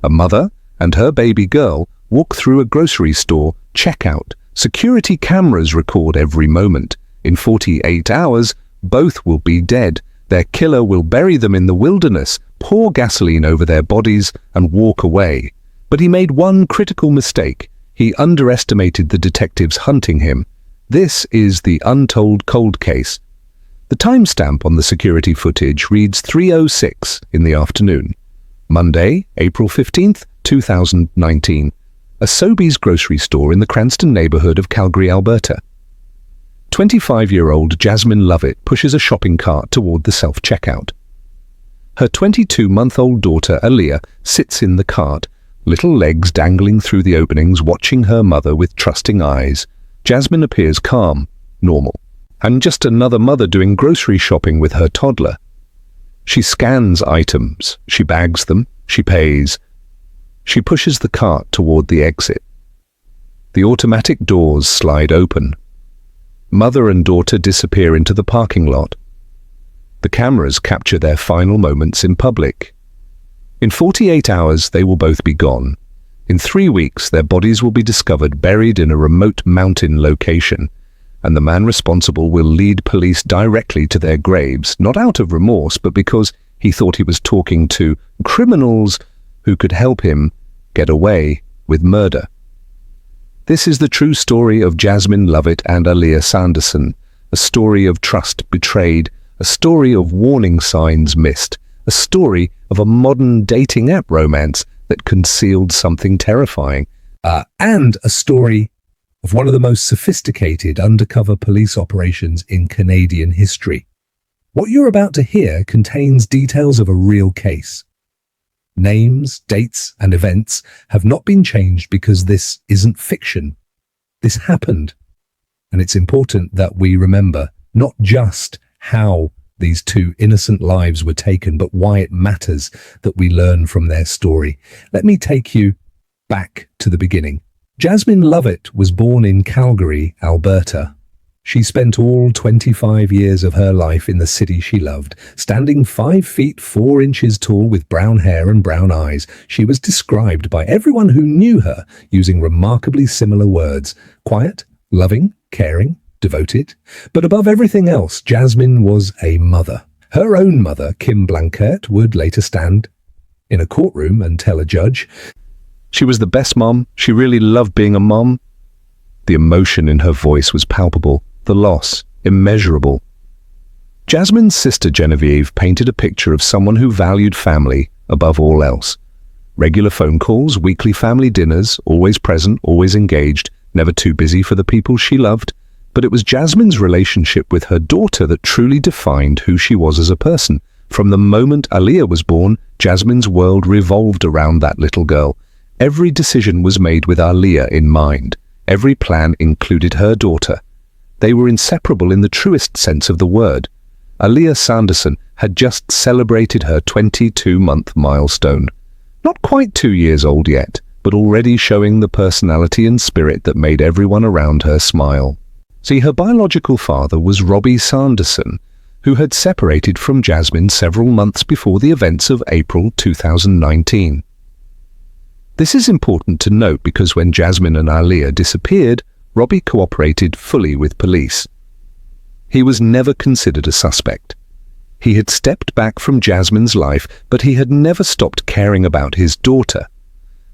A mother and her baby girl walk through a grocery store checkout. Security cameras record every moment. In 48 hours, both will be dead. Their killer will bury them in the wilderness, pour gasoline over their bodies, and walk away. But he made one critical mistake. He underestimated the detectives hunting him. This is the untold cold case. The timestamp on the security footage reads 3:06 in the afternoon. Monday, April 15th, 2019. A Sobeys grocery store in the Cranston neighborhood of Calgary, Alberta. 25-year-old Jasmine Lovett pushes a shopping cart toward the self-checkout. Her 22-month-old daughter, Aaliyah, sits in the cart, little legs dangling through the openings, watching her mother with trusting eyes. Jasmine appears calm, normal, and just another mother doing grocery shopping with her toddler. She scans items, she bags them, she pays. She pushes the cart toward the exit. The automatic doors slide open. Mother and daughter disappear into the parking lot. The cameras capture their final moments in public. In 48 hours, they will both be gone. In 3 weeks, their bodies will be discovered buried in a remote mountain location, and the man responsible will lead police directly to their graves, not out of remorse, but because he thought he was talking to criminals who could help him get away with murder. This is the true story of Jasmine Lovett and Aaliyah Sanderson, a story of trust betrayed, a story of warning signs missed, a story of a modern dating app romance that concealed something terrifying, and a story of one of the most sophisticated undercover police operations in Canadian history. What you're about to hear contains details of a real case. Names, dates, and events have not been changed because this isn't fiction. This happened. And it's important that we remember not just how these two innocent lives were taken, but why it matters that we learn from their story. Let me take you back to the beginning. Jasmine Lovett was born in Calgary, Alberta. She spent all 25 years of her life in the city she loved, standing 5 feet 4 inches tall with brown hair and brown eyes. She was described by everyone who knew her using remarkably similar words: quiet, loving, caring, devoted. But above everything else, Jasmine was a mother. Her own mother, Kim Blanquette, would later stand in a courtroom and tell a judge, "She was the best mom. She really loved being a mom." The emotion in her voice was palpable, the loss immeasurable. Jasmine's sister Genevieve painted a picture of someone who valued family above all else. Regular phone calls, weekly family dinners, always present, always engaged, never too busy for the people she loved. But it was Jasmine's relationship with her daughter that truly defined who she was as a person. From the moment Aaliyah was born, Jasmine's world revolved around that little girl. Every decision was made with Aaliyah in mind. Every plan included her daughter. They were inseparable in the truest sense of the word. Aaliyah Sanderson had just celebrated her 22-month milestone. Not quite 2 years old yet, but already showing the personality and spirit that made everyone around her smile. See, her biological father was Robbie Sanderson, who had separated from Jasmine several months before the events of April 2019. This is important to note because when Jasmine and Aaliyah disappeared, Robbie cooperated fully with police. He was never considered a suspect. He had stepped back from Jasmine's life, but he had never stopped caring about his daughter.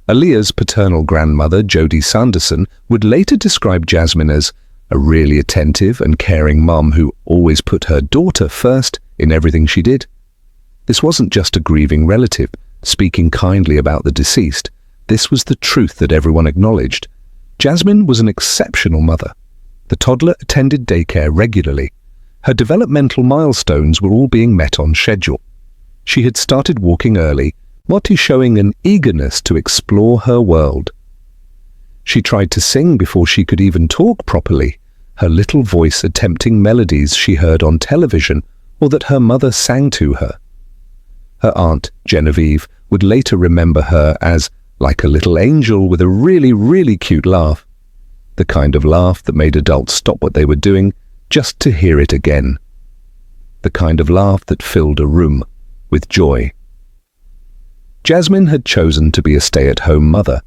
Aaliyah's paternal grandmother, Jody Sanderson, would later describe Jasmine as a really attentive and caring mom who always put her daughter first in everything she did. This wasn't just a grieving relative speaking kindly about the deceased. This was the truth that everyone acknowledged. Jasmine was an exceptional mother. The toddler attended daycare regularly. Her developmental milestones were all being met on schedule. She had started walking early, Morty showing an eagerness to explore her world. She tried to sing before she could even talk properly, her little voice attempting melodies she heard on television or that her mother sang to her. Her aunt, Genevieve, would later remember her as like a little angel with a really, really cute laugh. The kind of laugh that made adults stop what they were doing just to hear it again. The kind of laugh that filled a room with joy. Jasmine had chosen to be a stay-at-home mother.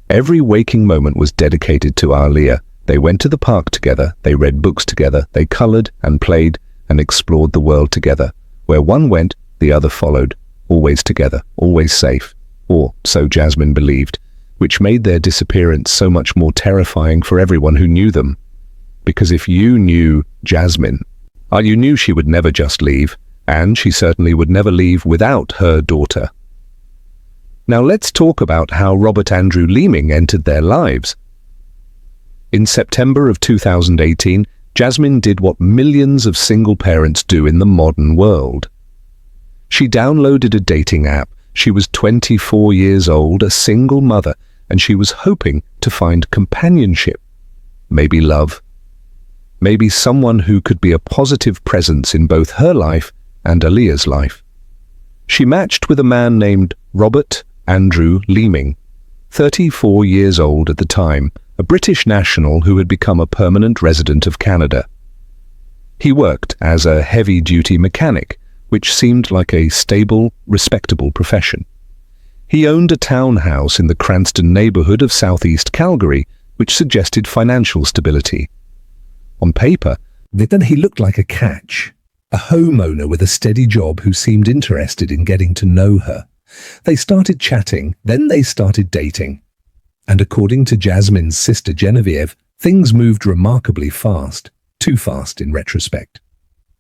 Every waking moment was dedicated to Aaliyah. They went to the park together, they read books together, they colored and played and explored the world together. Where one went, the other followed, always together, always safe. Or so Jasmine believed, which made their disappearance so much more terrifying for everyone who knew them. Because if you knew Jasmine, you knew she would never just leave, and she certainly would never leave without her daughter. Now let's talk about how Robert Andrew Leeming entered their lives. In September of 2018, Jasmine did what millions of single parents do in the modern world. She downloaded a dating app. She was 24 years old, a single mother, and she was hoping to find companionship, maybe love, maybe someone who could be a positive presence in both her life and Aaliyah's life. She matched with a man named Robert Andrew Leeming, 34 years old at the time, a British national who had become a permanent resident of Canada. He worked as a heavy-duty mechanic, which seemed like a stable, respectable profession. He owned a townhouse in the Cranston neighborhood of southeast Calgary, which suggested financial stability. On paper, then he looked like a catch, a homeowner with a steady job who seemed interested in getting to know her. They started chatting, then they started dating. And according to Jasmine's sister Genevieve, things moved remarkably fast, too fast in retrospect.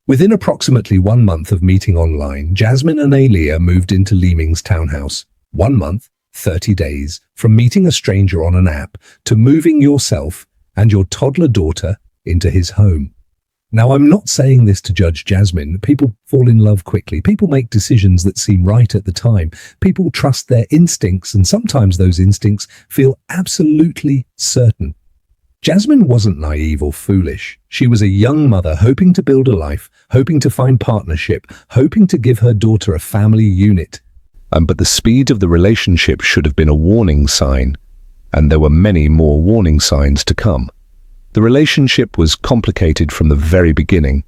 Within approximately 1 month of meeting online, Jasmine and Aaliyah moved into Leeming's townhouse. 1 month, 30 days, from meeting a stranger on an app to moving yourself and your toddler daughter into his home. Now, I'm not saying this to judge Jasmine. People fall in love quickly. People make decisions that seem right at the time. People trust their instincts, and sometimes those instincts feel absolutely certain. Jasmine wasn't naive or foolish. She was a young mother hoping to build a life, hoping to find partnership, hoping to give her daughter a family unit. But the speed of the relationship should have been a warning sign, and there were many more warning signs to come. The relationship was complicated from the very beginning.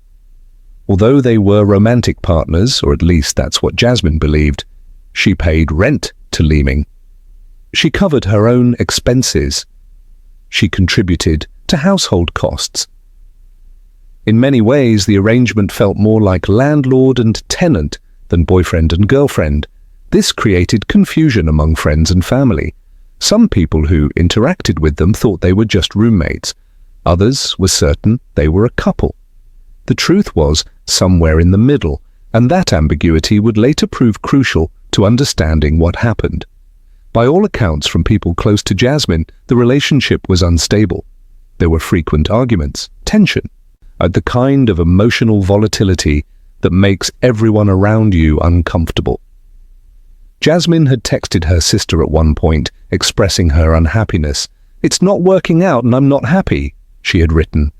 Although they were romantic partners, or at least that's what Jasmine believed, she paid rent to Leeming. She covered her own expenses. She contributed to household costs. In many ways, the arrangement felt more like landlord and tenant than boyfriend and girlfriend. This created confusion among friends and family. Some people who interacted with them thought they were just roommates. Others were certain they were a couple. The truth was somewhere in the middle, and that ambiguity would later prove crucial to understanding what happened. By all accounts from people close to Jasmine, the relationship was unstable. There were frequent arguments, tension, the kind of emotional volatility that makes everyone around you uncomfortable. Jasmine had texted her sister at one point, expressing her unhappiness. "It's not working out and I'm not happy," she had written.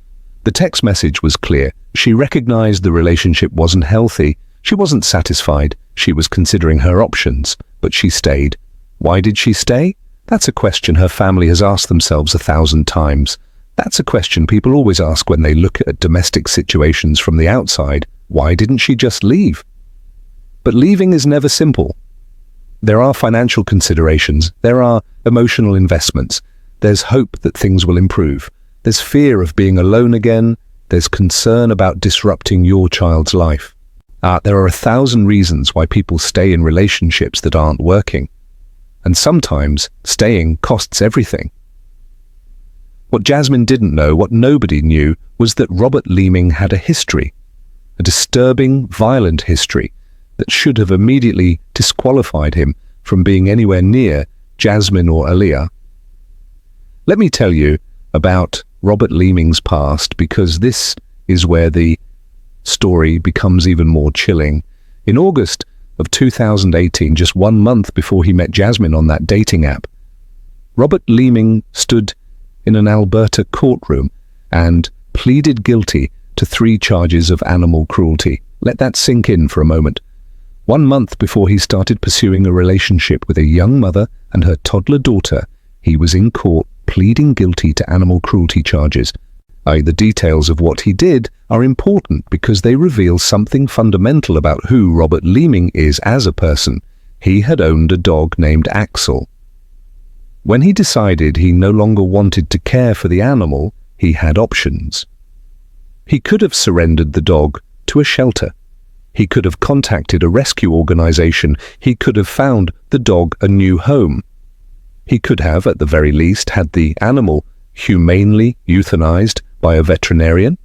The text message was clear. She recognized the relationship wasn't healthy. She wasn't satisfied. She was considering her options, but she stayed. Why did she stay? That's a question her family has asked themselves 1,000 times. That's a question people always ask when they look at domestic situations from the outside. Why didn't she just leave? But leaving is never simple. There are financial considerations. There are emotional investments. There's hope that things will improve. There's fear of being alone again. There's concern about disrupting your child's life. There are 1,000 reasons why people stay in relationships that aren't working. And sometimes staying costs everything. What Jasmine didn't know, what nobody knew, was that Robert Leeming had a history, a disturbing, violent history that should have immediately disqualified him from being anywhere near Jasmine or Aaliyah. Let me tell you about Robert Leeming's past, because this is where the story becomes even more chilling. In August of 2018, just 1 month before he met Jasmine on that dating app, Robert Leeming stood in an Alberta courtroom and pleaded guilty to 3 charges of animal cruelty. Let that sink in for a moment. 1 month before he started pursuing a relationship with a young mother and her toddler daughter, he was in court pleading guilty to animal cruelty charges. The details of what he did are important because they reveal something fundamental about who Robert Leeming is as a person. He had owned a dog named Axel. When he decided he no longer wanted to care for the animal, he had options. He could have surrendered the dog to a shelter. He could have contacted a rescue organization. He could have found the dog a new home. He could have, at the very least, had the animal humanely euthanized by a veterinarian.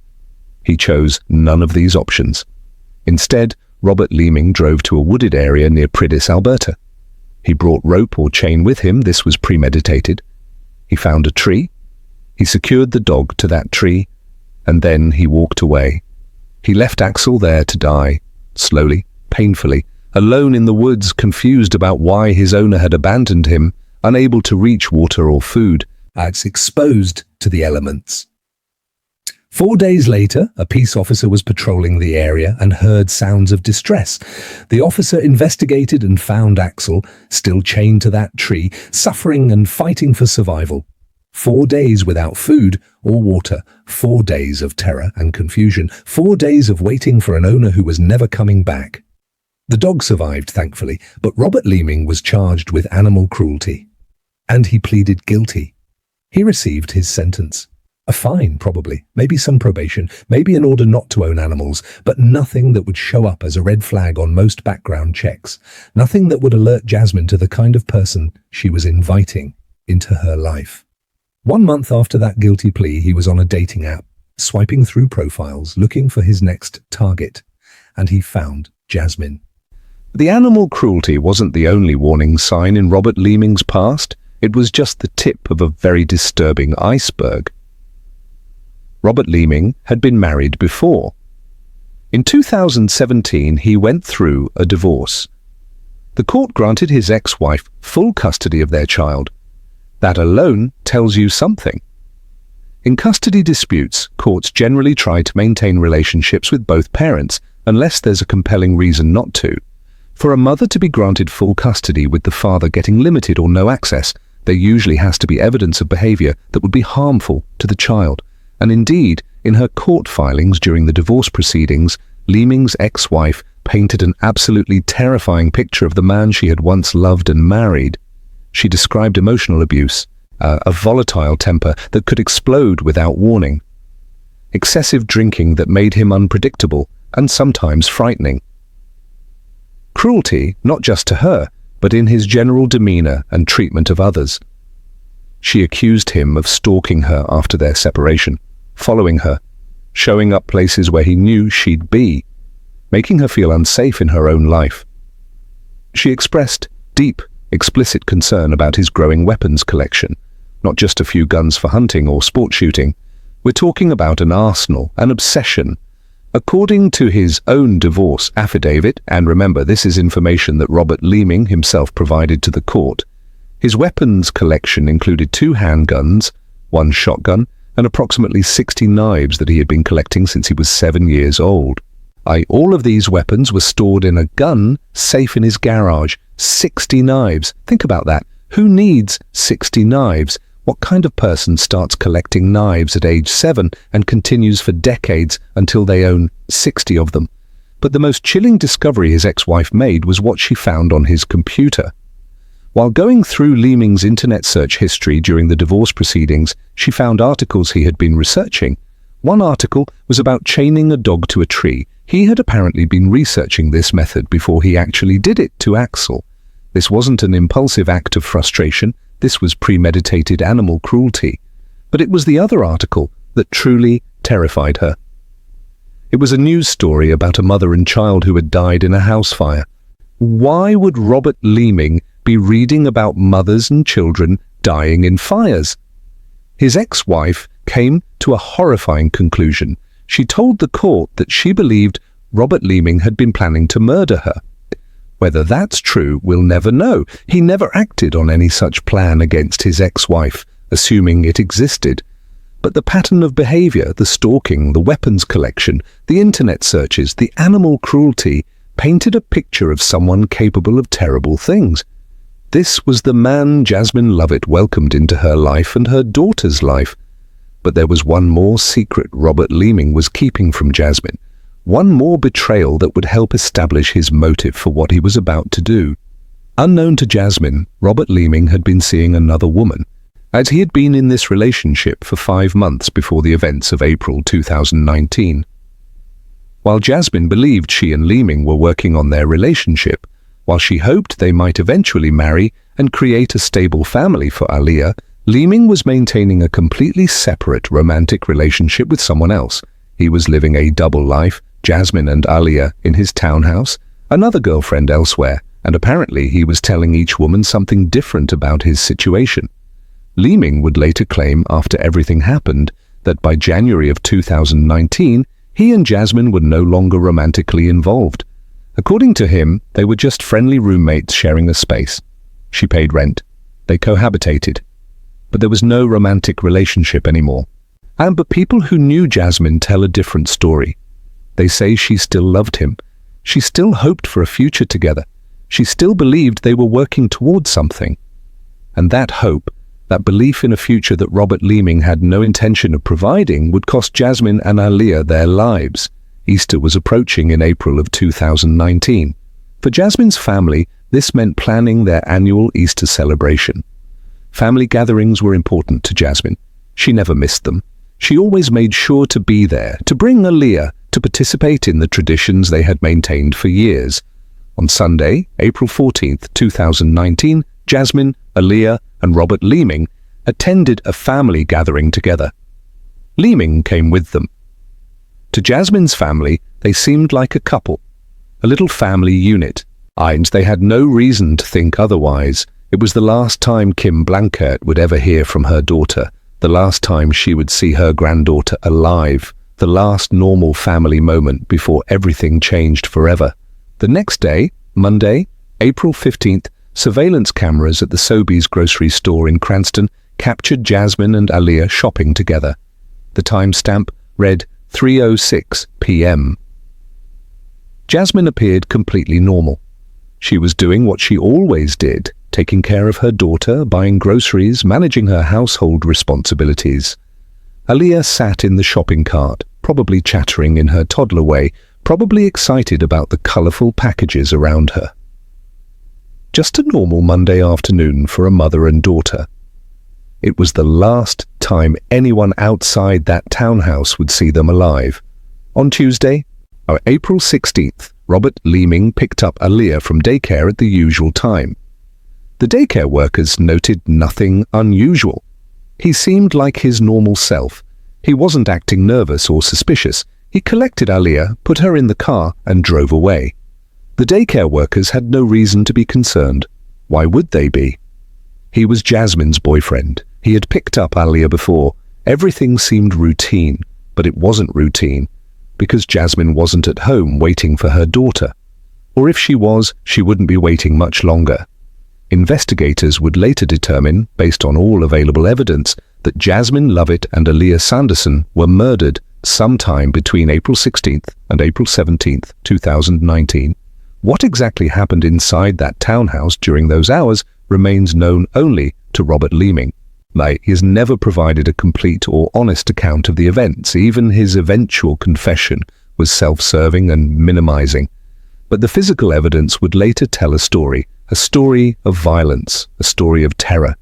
He chose none of these options. Instead, Robert Leeming drove to a wooded area near Pridis, Alberta. He brought rope or chain with him. This was premeditated. He found a tree. He secured the dog to that tree, and then he walked away. He left Axel there to die, slowly, painfully, alone in the woods, confused about why his owner had abandoned him, unable to reach water or food, as exposed to the elements. 4 days later, a peace officer was patrolling the area and heard sounds of distress. The officer investigated and found Axel, still chained to that tree, suffering and fighting for survival. 4 days without food or water, 4 days of terror and confusion, 4 days of waiting for an owner who was never coming back. The dog survived, thankfully, but Robert Leeming was charged with animal cruelty. And he pleaded guilty. He received his sentence. A fine, probably, maybe some probation, maybe an order not to own animals, but nothing that would show up as a red flag on most background checks. Nothing that would alert Jasmine to the kind of person she was inviting into her life. 1 month after that guilty plea, he was on a dating app, swiping through profiles, looking for his next target, and he found Jasmine. The animal cruelty wasn't the only warning sign in Robert Leeming's past. It was just the tip of a very disturbing iceberg. Robert Leeming had been married before. In 2017, he went through a divorce. The court granted his ex-wife full custody of their child. That alone tells you something. In custody disputes, courts generally try to maintain relationships with both parents, unless there's a compelling reason not to. For a mother to be granted full custody with the father getting limited or no access, there usually has to be evidence of behavior that would be harmful to the child. And indeed, in her court filings during the divorce proceedings, Leeming's ex-wife painted an absolutely terrifying picture of the man she had once loved and married. She described emotional abuse, a volatile temper that could explode without warning, excessive drinking that made him unpredictable and sometimes frightening. Cruelty, not just to her, but in his general demeanor and treatment of others. She accused him of stalking her after their separation, following her, showing up places where he knew she'd be, making her feel unsafe in her own life. She expressed deep, explicit concern about his growing weapons collection, not just a few guns for hunting or sport shooting. We're talking about an arsenal, an obsession. According to his own divorce affidavit, and remember this is information that Robert Leeming himself provided to the court, his weapons collection included 2 handguns, 1 shotgun, and approximately 60 knives that he had been collecting since he was 7 years old. All of these weapons were stored in a gun safe in his garage. 60 knives. Think about that. Who needs 60 knives? What kind of person starts collecting knives at age 7 and continues for decades until they own 60 of them? But the most chilling discovery his ex-wife made was what she found on his computer. While going through Leeming's internet search history during the divorce proceedings, she found articles he had been researching. One article was about chaining a dog to a tree. He had apparently been researching this method before he actually did it to Axel. This wasn't an impulsive act of frustration. This was premeditated animal cruelty. But it was the other article that truly terrified her. It was a news story about a mother and child who had died in a house fire. Why would Robert Leeming be reading about mothers and children dying in fires? His ex-wife came to a horrifying conclusion. She told the court that she believed Robert Leeming had been planning to murder her. Whether that's true, we'll never know. He never acted on any such plan against his ex-wife, assuming it existed. But the pattern of behavior, the stalking, the weapons collection, the internet searches, the animal cruelty, painted a picture of someone capable of terrible things. This was the man Jasmine Lovett welcomed into her life and her daughter's life. But there was one more secret Robert Leeming was keeping from Jasmine, one more betrayal that would help establish his motive for what he was about to do. Unknown to Jasmine, Robert Leeming had been seeing another woman, as he had been in this relationship for 5 months before the events of April 2019. While Jasmine believed she and Leeming were working on their relationship, while she hoped they might eventually marry and create a stable family for Aaliyah, Leeming was maintaining a completely separate romantic relationship with someone else. He was living a double life, Jasmine and Aaliyah in his townhouse, another girlfriend elsewhere, and apparently he was telling each woman something different about his situation. Leeming would later claim, after everything happened, that by January of 2019, he and Jasmine were no longer romantically involved. According to him, they were just friendly roommates sharing a space. She paid rent. They cohabitated. But there was no romantic relationship anymore. But people who knew Jasmine tell a different story. They say she still loved him. She still hoped for a future together. She still believed they were working towards something. And that hope, that belief in a future that Robert Leeming had no intention of providing, would cost Jasmine and Aaliyah their lives. Easter was approaching in April of 2019. For Jasmine's family, this meant planning their annual Easter celebration. Family gatherings were important to Jasmine. She never missed them. She always made sure to be there, to bring Aaliyah, to participate in the traditions they had maintained for years. On Sunday, April 14th, 2019, Jasmine, Aaliyah, and Robert Leeming attended a family gathering together. Leeming came with them. To Jasmine's family, they seemed like a couple, a little family unit. And they had no reason to think otherwise. It was the last time Kim Blankert would ever hear from her daughter, the last time she would see her granddaughter alive, the last normal family moment before everything changed forever. The next day, Monday, April 15th, surveillance cameras at the Sobeys grocery store in Cranston captured Jasmine and Aaliyah shopping together. The timestamp read 3:06 p.m. Jasmine appeared completely normal. She was doing what she always did, taking care of her daughter, buying groceries, managing her household responsibilities. Aaliyah sat in the shopping cart, probably chattering in her toddler way, probably excited about the colorful packages around her. Just a normal Monday afternoon for a mother and daughter. It was the last time anyone outside that townhouse would see them alive. On Tuesday, April 16th, Robert Leeming picked up Aaliyah from daycare at the usual time. The daycare workers noted nothing unusual. He seemed like his normal self. He wasn't acting nervous or suspicious. He collected Aaliyah, put her in the car, and drove away. The daycare workers had no reason to be concerned. Why would they be? He was Jasmine's boyfriend. He had picked up Aaliyah before. Everything seemed routine, but it wasn't routine, because Jasmine wasn't at home waiting for her daughter. Or if she was, she wouldn't be waiting much longer. Investigators would later determine, based on all available evidence, that Jasmine Lovett and Aaliyah Sanderson were murdered sometime between April 16th and April 17th, 2019. What exactly happened inside that townhouse during those hours remains known only to Robert Leeming. He has never provided a complete or honest account of the events. Even his eventual confession was self-serving and minimizing. But the physical evidence would later tell a story of violence, a story of terror,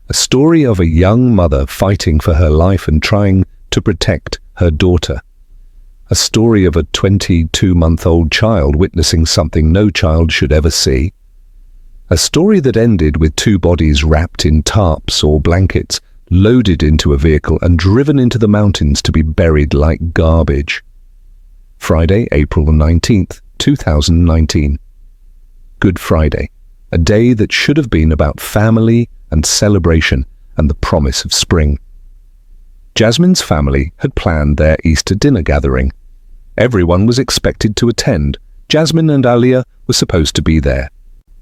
a story of a young mother fighting for her life and trying to protect her daughter, a story of a 22-month-old child witnessing something no child should ever see, a story that ended with 2 bodies wrapped in tarps or blankets, loaded into a vehicle and driven into the mountains to be buried like garbage. Friday, April 19th, 2019. Good Friday, a day that should have been about family and celebration and the promise of spring. Jasmine's family had planned their Easter dinner gathering. Everyone was expected to attend. Jasmine and Aaliyah were supposed to be there.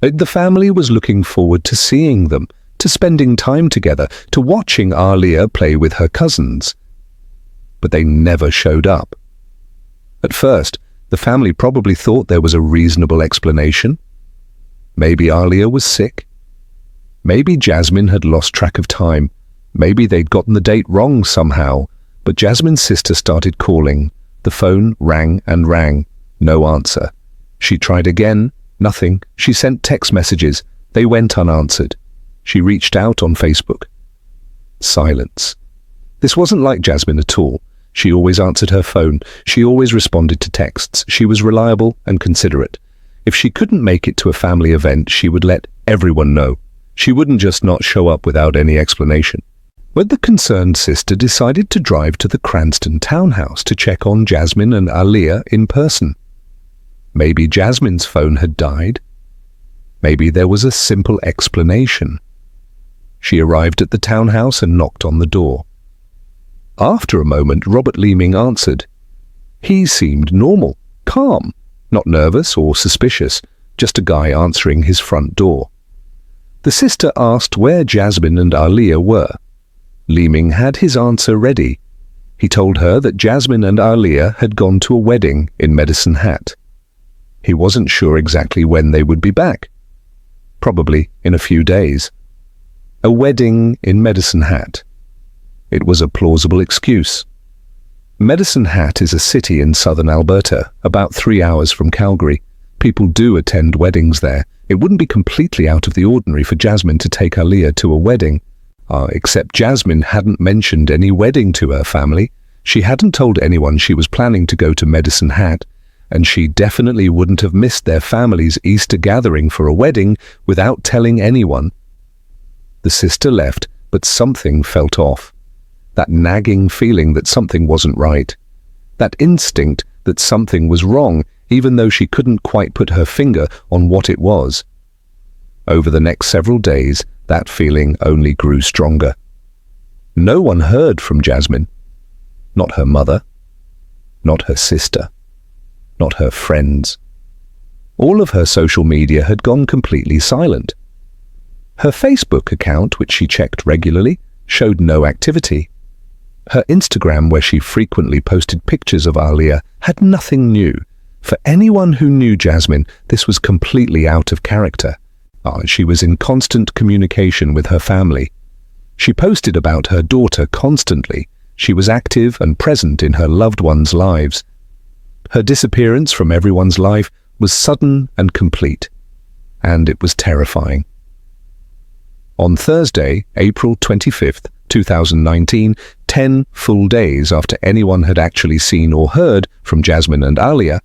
The family was looking forward to seeing them, to spending time together, to watching Aaliyah play with her cousins. But they never showed up. At first, the family probably thought there was a reasonable explanation. Maybe Aaliyah was sick. Maybe Jasmine had lost track of time. Maybe they'd gotten the date wrong somehow. But Jasmine's sister started calling. The phone rang and rang. No answer. She tried again. Nothing. She sent text messages. They went unanswered. She reached out on Facebook. Silence. This wasn't like Jasmine at all. She always answered her phone. She always responded to texts. She was reliable and considerate. If she couldn't make it to a family event, she would let everyone know. She wouldn't just not show up without any explanation. When the concerned sister decided to drive to the Cranston townhouse to check on Jasmine and Aaliyah in person. Maybe Jasmine's phone had died. Maybe there was a simple explanation. She arrived at the townhouse and knocked on the door. After a moment, Robert Leeming answered. He seemed normal, calm, not nervous or suspicious, just a guy answering his front door. The sister asked where Jasmine and Aaliyah were. Leeming had his answer ready. He told her that Jasmine and Aaliyah had gone to a wedding in Medicine Hat. He wasn't sure exactly when they would be back. Probably in a few days. A wedding in Medicine Hat. It was a plausible excuse. Medicine Hat is a city in southern Alberta, about 3 hours from Calgary. People do attend weddings there. It wouldn't be completely out of the ordinary for Jasmine to take Aaliyah to a wedding. Except Jasmine hadn't mentioned any wedding to her family. She hadn't told anyone she was planning to go to Medicine Hat, and she definitely wouldn't have missed their family's Easter gathering for a wedding without telling anyone. The sister left, but something felt off. That nagging feeling that something wasn't right. That instinct that something was wrong, even though she couldn't quite put her finger on what it was. Over the next several days, that feeling only grew stronger. No one heard from Jasmine. Not her mother. Not her sister. Not her friends. All of her social media had gone completely silent. Her Facebook account, which she checked regularly, showed no activity. Her Instagram, where she frequently posted pictures of Aaliyah, had nothing new. For anyone who knew Jasmine, this was completely out of character. She was in constant communication with her family. She posted about her daughter constantly. She was active and present in her loved ones' lives. Her disappearance from everyone's life was sudden and complete, and it was terrifying. On Thursday, April 25th, 2019, 10 full days after anyone had actually seen or heard from Jasmine and Aaliyah,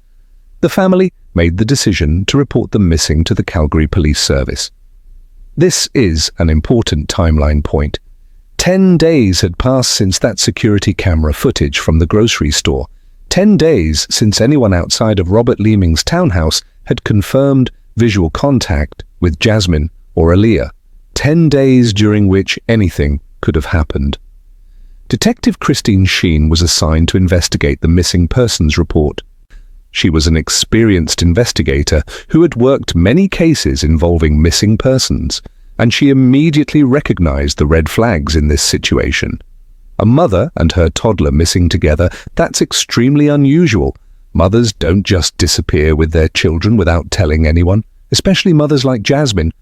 the family made the decision to report them missing to the Calgary Police Service. This is an important timeline point. 10 days had passed since that security camera footage from the grocery store. 10 days since anyone outside of Robert Leeming's townhouse had confirmed visual contact with Jasmine or Aaliyah. 10 days during which anything could have happened. Detective Christine Sheen was assigned to investigate the missing persons report. She was an experienced investigator who had worked many cases involving missing persons, and she immediately recognized the red flags in this situation. A mother and her toddler missing together, that's extremely unusual. Mothers don't just disappear with their children without telling anyone, especially mothers like Jasmine,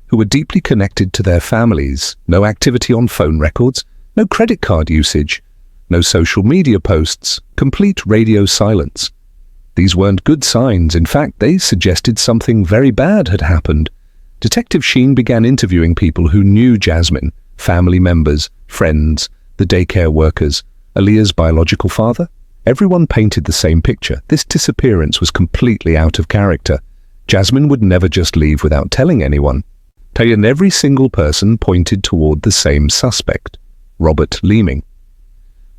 who were deeply connected to their families. No activity on phone records, no credit card usage, no social media posts, complete radio silence. These weren't good signs. In fact, they suggested something very bad had happened. Detective Sheen began interviewing people who knew Jasmine, family members, friends, the daycare workers, Aaliyah's biological father. Everyone painted the same picture. This disappearance was completely out of character. Jasmine would never just leave without telling anyone. And every single person pointed toward the same suspect, Robert Leeming.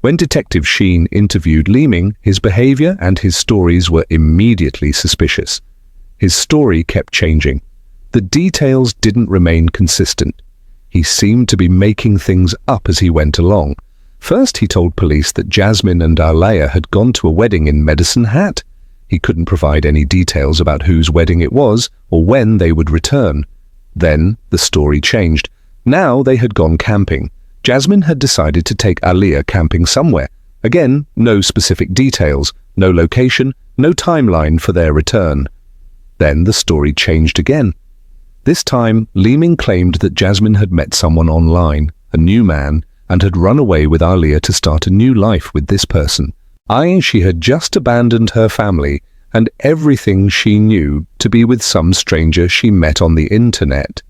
When Detective Sheen interviewed Leeming, his behavior and his stories were immediately suspicious. His story kept changing. The details didn't remain consistent. He seemed to be making things up as he went along. First, he told police that Jasmine and Aaliyah had gone to a wedding in Medicine Hat. He couldn't provide any details about whose wedding it was or when they would return. Then the story changed. Now they had gone camping. Jasmine had decided to take Aaliyah camping somewhere. Again, no specific details, no location, no timeline for their return. Then the story changed again. This time, Leeming claimed that Jasmine had met someone online, a new man, and had run away with Aaliyah to start a new life with this person. She had just abandoned her family and everything she knew to be with some stranger she met on the internet.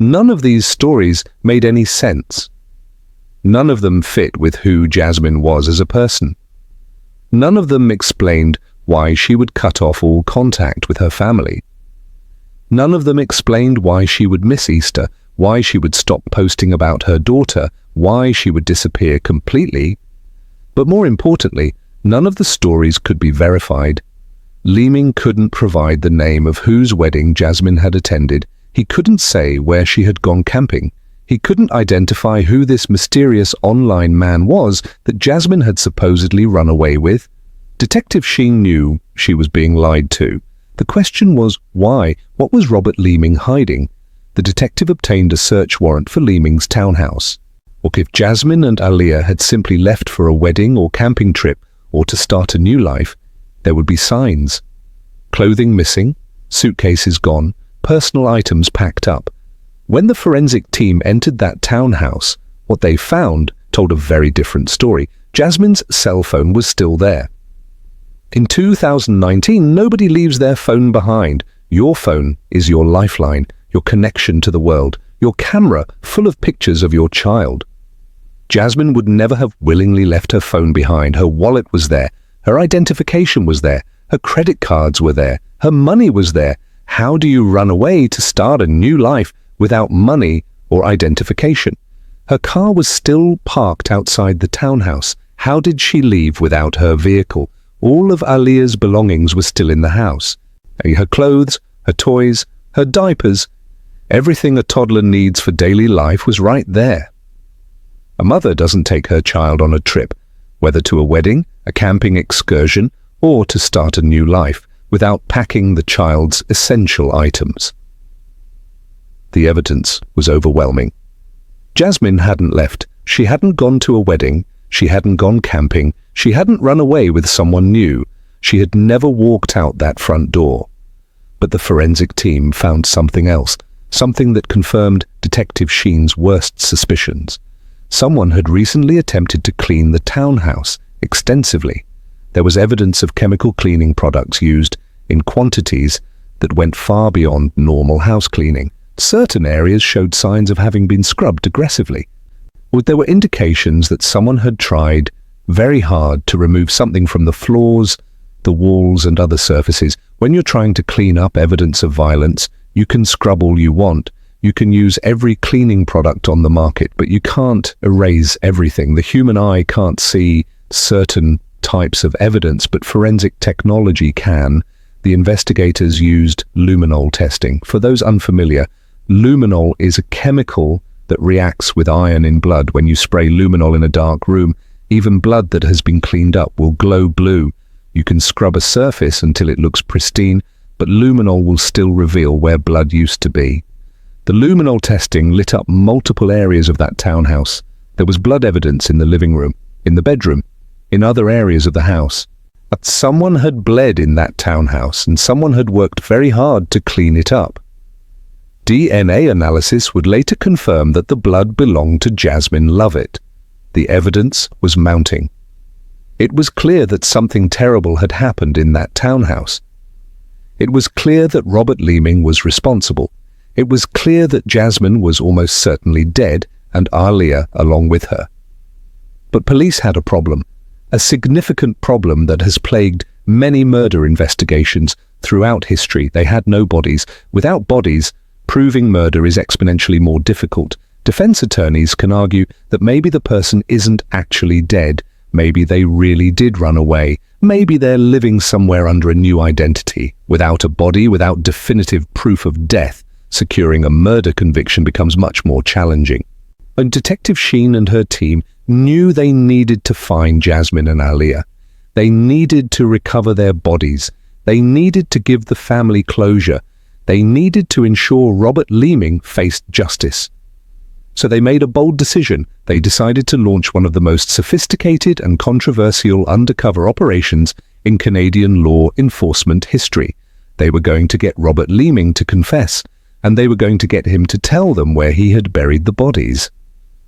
None of these stories made any sense. None of them fit with who Jasmine was as a person. None of them explained why she would cut off all contact with her family. None of them explained why she would miss Easter, why she would stop posting about her daughter, why she would disappear completely. But more importantly, none of the stories could be verified. Leeming couldn't provide the name of whose wedding Jasmine had attended. He couldn't say where she had gone camping. He couldn't identify who this mysterious online man was that Jasmine had supposedly run away with. Detective Sheen knew she was being lied to. The question was why? What was Robert Leeming hiding? The detective obtained a search warrant for Leeming's townhouse. What if Jasmine and Aaliyah had simply left for a wedding or camping trip or to start a new life? There would be signs. Clothing missing, suitcases gone, personal items packed up. When the forensic team entered that townhouse, what they found told a very different story. Jasmine's cell phone was still there. In 2019, nobody leaves their phone behind. Your phone is your lifeline, your connection to the world, your camera full of pictures of your child. Jasmine would never have willingly left her phone behind. Her wallet was there. Her identification was there. Her credit cards were there. Her money was there. How do you run away to start a new life without money or identification? Her car was still parked outside the townhouse. How did she leave without her vehicle? All of Aaliyah's belongings were still in the house. Her clothes, her toys, her diapers, everything a toddler needs for daily life was right there. A mother doesn't take her child on a trip, whether to a wedding, a camping excursion, or to start a new life, without packing the child's essential items. The evidence was overwhelming. Jasmine hadn't left. She hadn't gone to a wedding. She hadn't gone camping. She hadn't run away with someone new. She had never walked out that front door. But the forensic team found something else, something that confirmed Detective Sheen's worst suspicions. Someone had recently attempted to clean the townhouse extensively. There was evidence of chemical cleaning products used in quantities that went far beyond normal house cleaning. Certain areas showed signs of having been scrubbed aggressively. There were indications that someone had tried very hard to remove something from the floors, the walls, and other surfaces. When you're trying to clean up evidence of violence, you can scrub all you want. You can use every cleaning product on the market, but you can't erase everything. The human eye can't see certain types of evidence, but forensic technology can. The investigators used luminol testing. For those unfamiliar, luminol is a chemical that reacts with iron in blood. When you spray luminol in a dark room, even blood that has been cleaned up will glow blue. You can scrub a surface until it looks pristine, but luminol will still reveal where blood used to be. The luminol testing lit up multiple areas of that townhouse. There was blood evidence in the living room, in the bedroom, in other areas of the house. But someone had bled in that townhouse, and someone had worked very hard to clean it up. DNA analysis would later confirm that the blood belonged to Jasmine Lovett. The evidence was mounting. It was clear that something terrible had happened in that townhouse. It was clear that Robert Leeming was responsible. It was clear that Jasmine was almost certainly dead, and Aaliyah along with her. But police had a problem, a significant problem that has plagued many murder investigations throughout history. They had no bodies. Without bodies, proving murder is exponentially more difficult. Defense attorneys can argue that maybe the person isn't actually dead. Maybe they really did run away. Maybe they're living somewhere under a new identity. Without a body, without definitive proof of death, securing a murder conviction becomes much more challenging. And Detective Sheen and her team knew they needed to find Jasmine and Aaliyah. They needed to recover their bodies. They needed to give the family closure. They needed to ensure Robert Leeming faced justice. So they made a bold decision. They decided to launch one of the most sophisticated and controversial undercover operations in Canadian law enforcement history. They were going to get Robert Leeming to confess, and they were going to get him to tell them where he had buried the bodies.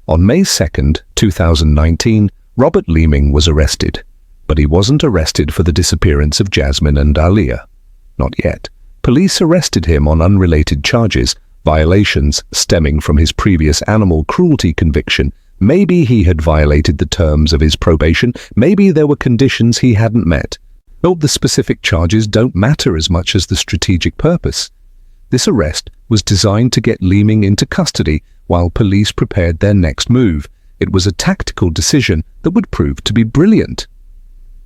On May 2nd, 2019, Robert Leeming was arrested. But he wasn't arrested for the disappearance of Jasmine and Aaliyah. Not yet. Police arrested him on unrelated charges, Violations stemming from his previous animal cruelty conviction. Maybe he had violated the terms of his probation. Maybe there were conditions he hadn't met. But the specific charges don't matter as much as the strategic purpose. This arrest was designed to get Leeming into custody while police prepared their next move. It was a tactical decision that would prove to be brilliant.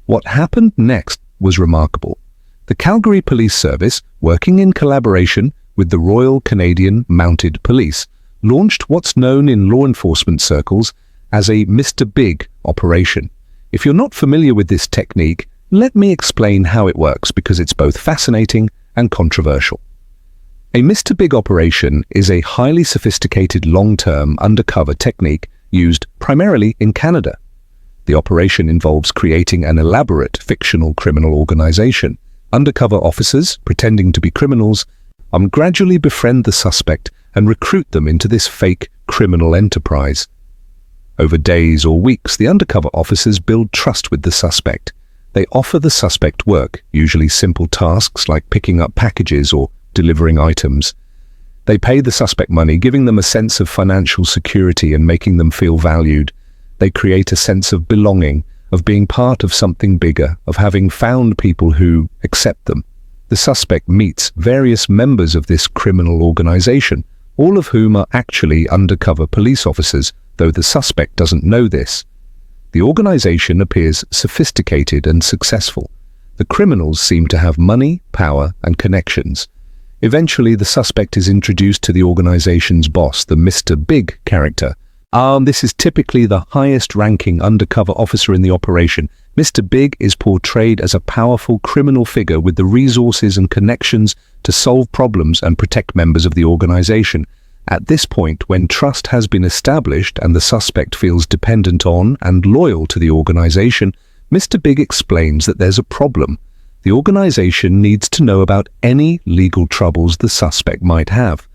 What happened next was remarkable. The Calgary Police Service, working in collaboration with the Royal Canadian Mounted Police, launched what's known in law enforcement circles as a Mr. Big operation. If you're not familiar with this technique, let me explain how it works because it's both fascinating and controversial. A Mr. Big operation is a highly sophisticated long-term undercover technique used primarily in Canada. The operation involves creating an elaborate fictional criminal organization. Undercover officers, pretending to be criminals, gradually befriend the suspect and recruit them into this fake criminal enterprise. Over days or weeks, the undercover officers build trust with the suspect. They offer the suspect work, usually simple tasks like picking up packages or delivering items. They pay the suspect money, giving them a sense of financial security and making them feel valued. They create a sense of belonging, of being part of something bigger, of having found people who accept them. The suspect meets various members of this criminal organization, all of whom are actually undercover police officers, though the suspect doesn't know this. The organization appears sophisticated and successful. The criminals seem to have money, power, and connections. Eventually, the suspect is introduced to the organization's boss, the Mr. Big character. This is typically the highest-ranking undercover officer in the operation. Mr. Big is portrayed as a powerful criminal figure with the resources and connections to solve problems and protect members of the organization. At this point, when trust has been established and the suspect feels dependent on and loyal to the organization, Mr. Big explains that there's a problem. The organization needs to know about any legal troubles the suspect might have.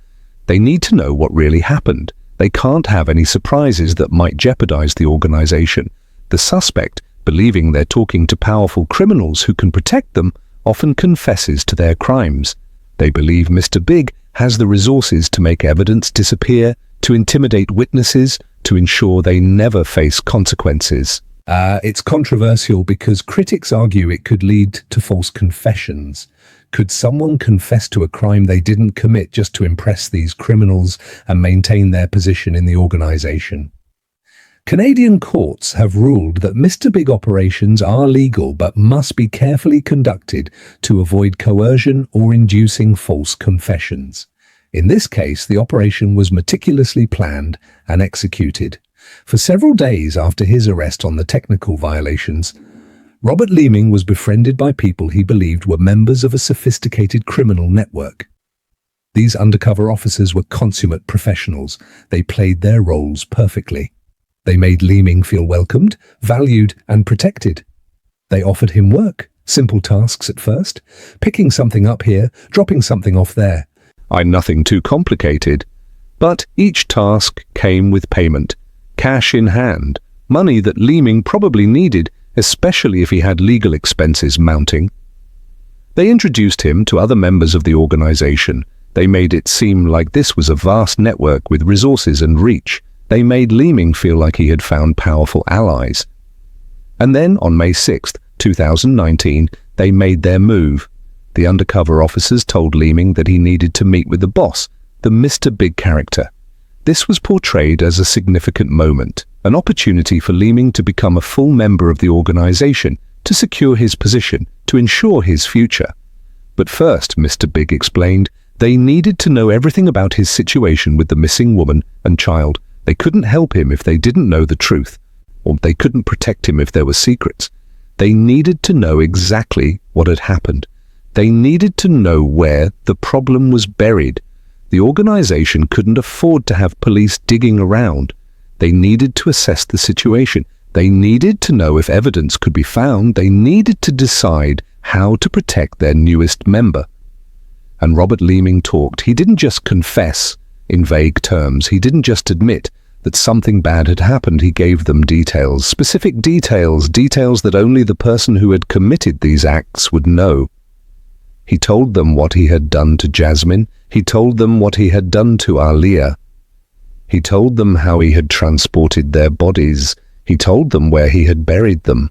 They need to know what really happened. They can't have any surprises that might jeopardize the organization. The suspect, believing they're talking to powerful criminals who can protect them, often confesses to their crimes. They believe Mr. Big has the resources to make evidence disappear, to intimidate witnesses, to ensure they never face consequences. It's controversial because critics argue it could lead to false confessions. Could someone confess to a crime they didn't commit just to impress these criminals and maintain their position in the organization? Canadian courts have ruled that Mr. Big operations are legal but must be carefully conducted to avoid coercion or inducing false confessions. In this case, the operation was meticulously planned and executed. For several days after his arrest on the technical violations, Robert Leeming was befriended by people he believed were members of a sophisticated criminal network. These undercover officers were consummate professionals. They played their roles perfectly. They made Leeming feel welcomed, valued, and protected. They offered him work, simple tasks at first, picking something up here, dropping something off there. Nothing too complicated. But each task came with payment, cash in hand, money that Leeming probably needed, especially if he had legal expenses mounting. They introduced him to other members of the organization. They made it seem like this was a vast network with resources and reach. They made Leeming feel like he had found powerful allies. And then, on May 6, 2019, they made their move. The undercover officers told Leeming that he needed to meet with the boss, the Mr. Big character. This was portrayed as a significant moment, an opportunity for Leeming to become a full member of the organization, to secure his position, to ensure his future. But first, Mr. Big explained, they needed to know everything about his situation with the missing woman and child. They couldn't help him if they didn't know the truth, or they couldn't protect him if there were secrets. They needed to know exactly what had happened. They needed to know where the problem was buried. The organization couldn't afford to have police digging around. They needed to assess the situation. They needed to know if evidence could be found. They needed to decide how to protect their newest member. And Robert Leeming talked. He didn't just confess in vague terms. He didn't just admit that something bad had happened. He gave them details, specific details, details that only the person who had committed these acts would know. He told them what he had done to Jasmine. He told them what he had done to Aaliyah. He told them how he had transported their bodies. He told them where he had buried them.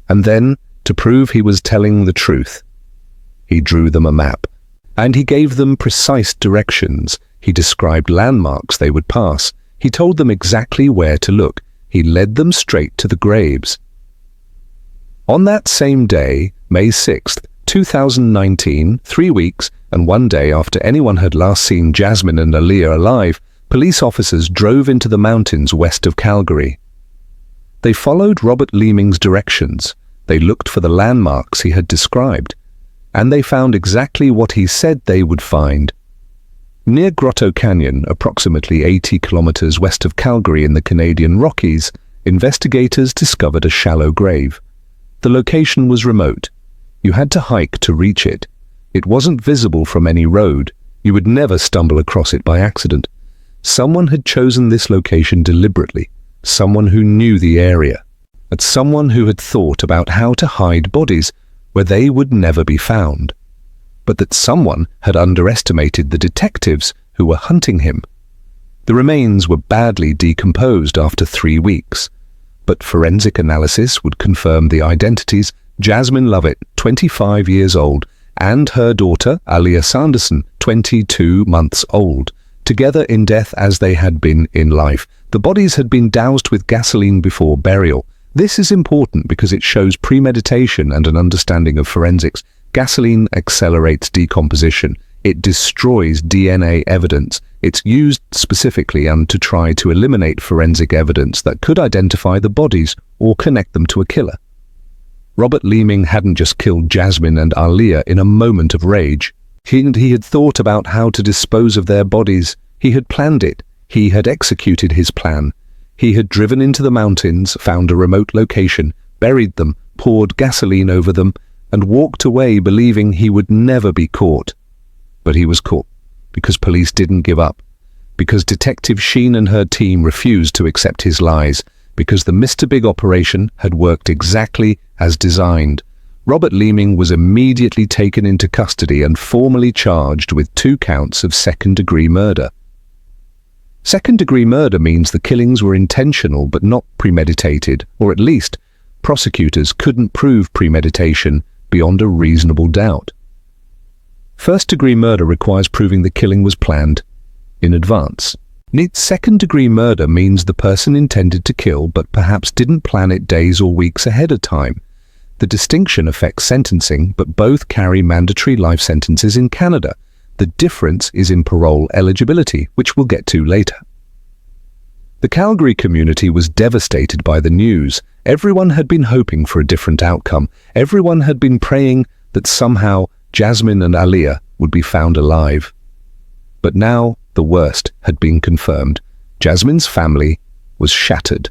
And then, to prove he was telling the truth, he drew them a map, and he gave them precise directions. He described landmarks they would pass. He told them exactly where to look. He led them straight to the graves. On that same day, May 6th, 2019, 3 weeks and 1 day after anyone had last seen Jasmine and Aaliyah alive, police officers drove into the mountains west of Calgary. They followed Robert Leeming's directions. They looked for the landmarks he had described, and they found exactly what he said they would find. Near Grotto Canyon, approximately 80 kilometers west of Calgary in the Canadian Rockies, investigators discovered a shallow grave. The location was remote. You had to hike to reach it. It wasn't visible from any road. You would never stumble across it by accident. Someone had chosen this location deliberately, someone who knew the area, and someone who had thought about how to hide bodies where they would never be found. But that someone had underestimated the detectives who were hunting him. The remains were badly decomposed after 3 weeks, but forensic analysis would confirm the identities: Jasmine Lovett, 25 years old, and her daughter, Aaliyah Sanderson, 22 months old, together in death as they had been in life. The bodies had been doused with gasoline before burial. This is important because it shows premeditation and an understanding of forensics. Gasoline accelerates decomposition. It destroys DNA evidence. It's used specifically to try to eliminate forensic evidence that could identify the bodies or connect them to a killer. Robert Leeming hadn't just killed Jasmine and Aaliyah in a moment of rage. He had thought about how to dispose of their bodies. He had planned it. He had executed his plan. He had driven into the mountains, found a remote location, buried them, poured gasoline over them, and walked away believing he would never be caught. But he was caught, because police didn't give up, because Detective Sheen and her team refused to accept his lies, because the Mr. Big operation had worked exactly as designed. Robert Leeming was immediately taken into custody and formally charged with 2 counts of second-degree murder. Second-degree murder means the killings were intentional but not premeditated, or at least prosecutors couldn't prove premeditation beyond a reasonable doubt. First-degree murder requires proving the killing was planned in advance. Second-degree murder means the person intended to kill but perhaps didn't plan it days or weeks ahead of time. The distinction affects sentencing, but both carry mandatory life sentences in Canada. The difference is in parole eligibility, which we'll get to later. The Calgary community was devastated by the news. Everyone had been hoping for a different outcome. Everyone had been praying that somehow Jasmine and Aaliyah would be found alive. But now the worst had been confirmed. Jasmine's family was shattered.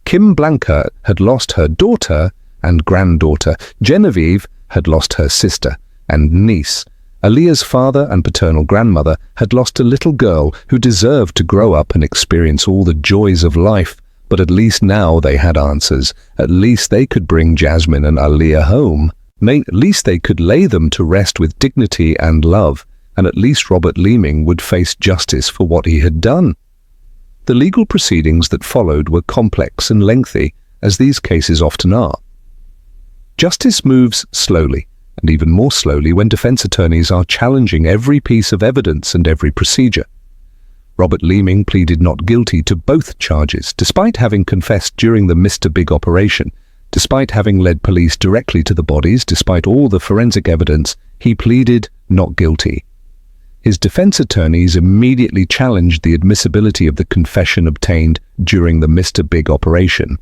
Kim Blanca had lost her daughter and granddaughter. Genevieve had lost her sister and niece. Aaliyah's father and paternal grandmother had lost a little girl who deserved to grow up and experience all the joys of life, but at least now they had answers. At least they could bring Jasmine and Aaliyah home. At least they could lay them to rest with dignity and love, and at least Robert Leeming would face justice for what he had done. The legal proceedings that followed were complex and lengthy, as these cases often are. Justice moves slowly, and even more slowly when defense attorneys are challenging every piece of evidence and every procedure. Robert Leeming pleaded not guilty to both charges, despite having confessed during the Mr. Big operation. Despite having led police directly to the bodies, despite all the forensic evidence, he pleaded not guilty. His defense attorneys immediately challenged the admissibility of the confession obtained during the Mr. Big operation.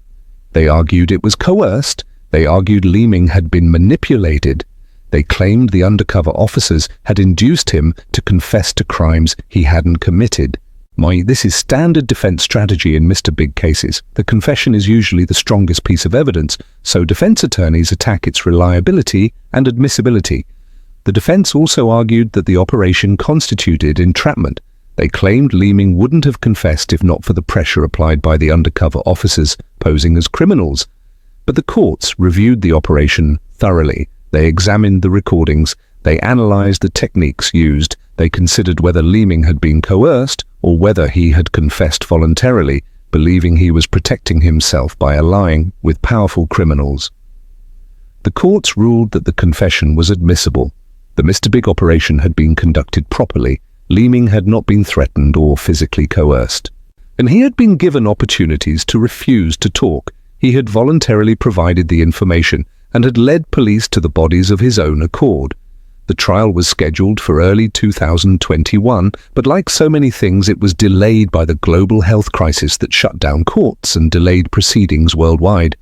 They argued it was coerced. They argued Leeming had been manipulated. They claimed the undercover officers had induced him to confess to crimes he hadn't committed. This is standard defense strategy in Mr. Big cases. The confession is usually the strongest piece of evidence, so defense attorneys attack its reliability and admissibility. The defense also argued that the operation constituted entrapment. They claimed Leeming wouldn't have confessed if not for the pressure applied by the undercover officers posing as criminals. But the courts reviewed the operation thoroughly. They examined the recordings. They analyzed the techniques used. They considered whether Leeming had been coerced or whether he had confessed voluntarily, believing he was protecting himself by allying with powerful criminals. The courts ruled that the confession was admissible. The Mr. Big operation had been conducted properly. Leeming had not been threatened or physically coerced. And he had been given opportunities to refuse to talk. He had voluntarily provided the information and had led police to the bodies of his own accord. The trial was scheduled for early 2021, but like so many things, it was delayed by the global health crisis that shut down courts and delayed proceedings worldwide.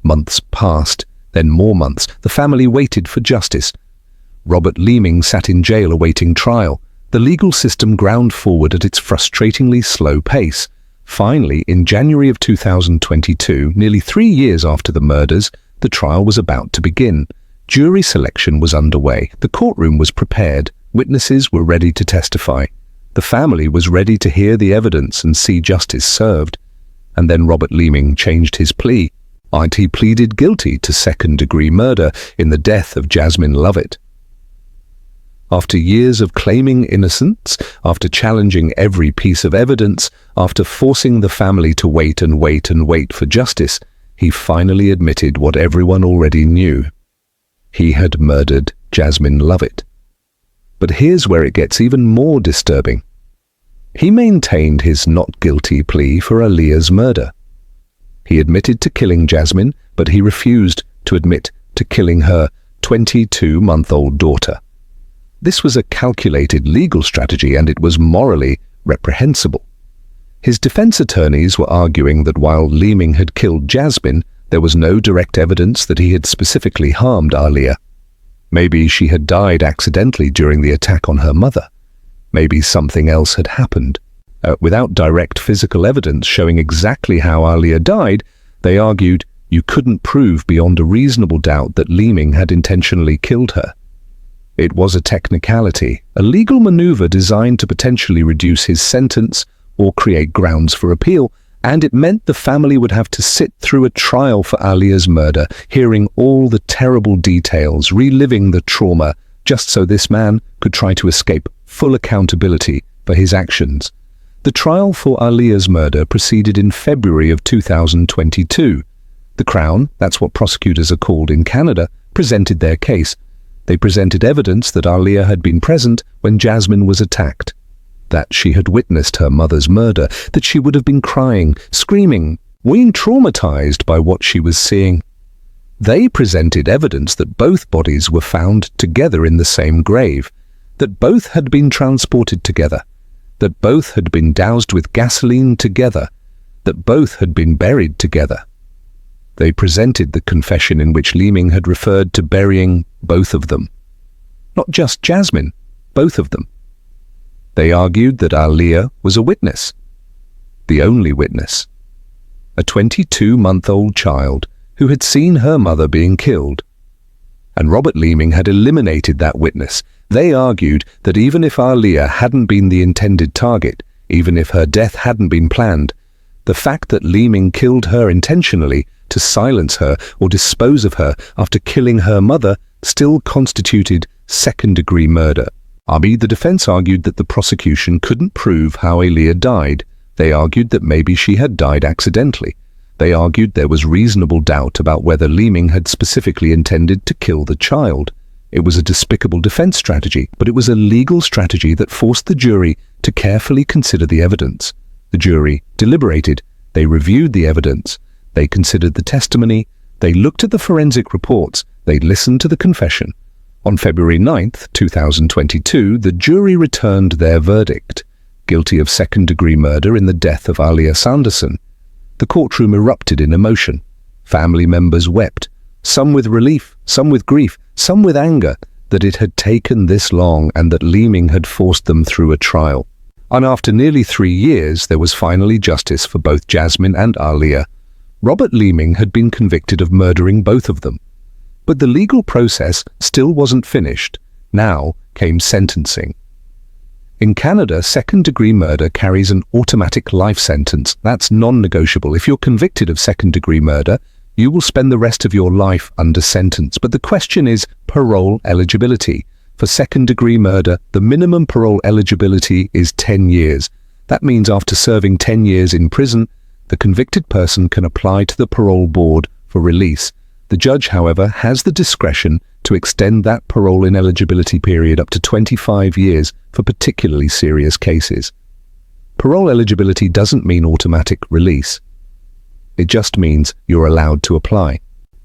Months passed, then more months. The family waited for justice. Robert Leeming sat in jail awaiting trial. The legal system ground forward at its frustratingly slow pace. Finally, in January of 2022, nearly 3 years after the murders, the trial was about to begin. Jury selection was underway. The courtroom was prepared. Witnesses were ready to testify. The family was ready to hear the evidence and see justice served. And then Robert Leeming changed his plea. He pleaded guilty to second-degree murder in the death of Jasmine Lovett. After years of claiming innocence, after challenging every piece of evidence, after forcing the family to wait and wait and wait for justice, he finally admitted what everyone already knew. He had murdered Jasmine Lovett. But here's where it gets even more disturbing. He maintained his not guilty plea for Aaliyah's murder. He admitted to killing Jasmine, but he refused to admit to killing her 22-month-old daughter. This was a calculated legal strategy, and it was morally reprehensible. His defense attorneys were arguing that while Leeming had killed Jasmine, there was no direct evidence that he had specifically harmed Aaliyah. Maybe she had died accidentally during the attack on her mother. Maybe something else had happened. Without direct physical evidence showing exactly how Aaliyah died, they argued you couldn't prove beyond a reasonable doubt that Leeming had intentionally killed her. It was a technicality, a legal maneuver designed to potentially reduce his sentence or create grounds for appeal, and it meant the family would have to sit through a trial for Aaliyah's murder, hearing all the terrible details, reliving the trauma, just so this man could try to escape full accountability for his actions. The trial for Aaliyah's murder proceeded in February of 2022. The Crown, that's what prosecutors are called in Canada, presented their case. They presented evidence that Aaliyah had been present when Jasmine was attacked, that she had witnessed her mother's murder, that she would have been crying, screaming, being traumatized by what she was seeing. They presented evidence that both bodies were found together in the same grave, that both had been transported together, that both had been doused with gasoline together, that both had been buried together. They presented the confession in which Leeming had referred to burying both of them. Not just Jasmine, both of them. They argued that Aaliyah was a witness, the only witness, a 22-month-old child who had seen her mother being killed. And Robert Leeming had eliminated that witness. They argued that even if Aaliyah hadn't been the intended target, even if her death hadn't been planned, the fact that Leeming killed her intentionally to silence her or dispose of her after killing her mother still constituted second-degree murder. The defense argued that the prosecution couldn't prove how Aaliyah died. They argued that maybe she had died accidentally. They argued there was reasonable doubt about whether Leeming had specifically intended to kill the child. It was a despicable defense strategy, but it was a legal strategy that forced the jury to carefully consider the evidence. The jury deliberated. They reviewed the evidence. They considered the testimony. They looked at the forensic reports. They listened to the confession. On February 9th, 2022, the jury returned their verdict, guilty of second-degree murder in the death of Aaliyah Sanderson. The courtroom erupted in emotion. Family members wept, some with relief, some with grief, some with anger that it had taken this long and that Leeming had forced them through a trial. And after nearly 3 years, there was finally justice for both Jasmine and Aaliyah. Robert Leeming had been convicted of murdering both of them. But the legal process still wasn't finished. Now came sentencing. In Canada, second-degree murder carries an automatic life sentence. That's non-negotiable. If you're convicted of second-degree murder, you will spend the rest of your life under sentence. But the question is parole eligibility. For second-degree murder, the minimum parole eligibility is 10 years. That means after serving 10 years in prison, the convicted person can apply to the parole board for release. The judge, however, has the discretion to extend that parole ineligibility period up to 25 years for particularly serious cases. Parole eligibility doesn't mean automatic release. It just means you're allowed to apply.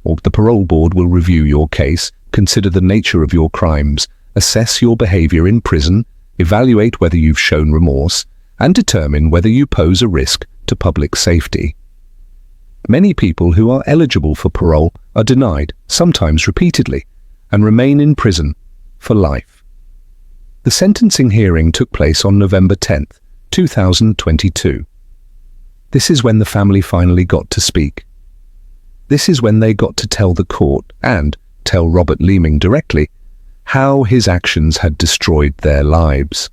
Or the parole board will review your case, consider the nature of your crimes, assess your behavior in prison, evaluate whether you've shown remorse, and determine whether you pose a risk to public safety. Many people who are eligible for parole are denied, sometimes repeatedly, and remain in prison for life. The sentencing hearing took place on November 10th, 2022. This is when the family finally got to speak. This is when they got to tell the court, and tell Robert Leeming directly, how his actions had destroyed their lives.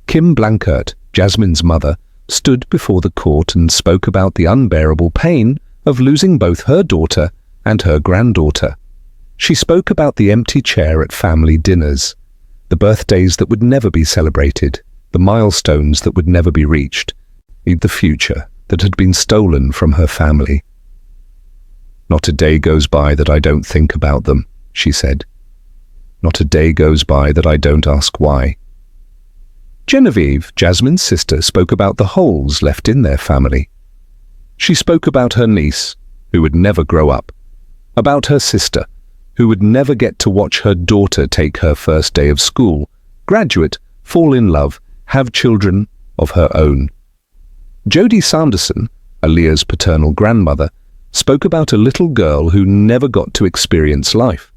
Kim Blankert, Jasmine's mother, stood before the court and spoke about the unbearable pain of losing both her daughter and her granddaughter. She spoke about the empty chair at family dinners, the birthdays that would never be celebrated, the milestones that would never be reached, the future that had been stolen from her family. "Not a day goes by that I don't think about them," she said. "Not a day goes by that I don't ask why." Genevieve, Jasmine's sister, spoke about the holes left in their family. She spoke about her niece, who would never grow up, about her sister, who would never get to watch her daughter take her first day of school, graduate, fall in love, have children of her own. Jodie Sanderson, Aaliyah's paternal grandmother, spoke about a little girl who never got to experience life.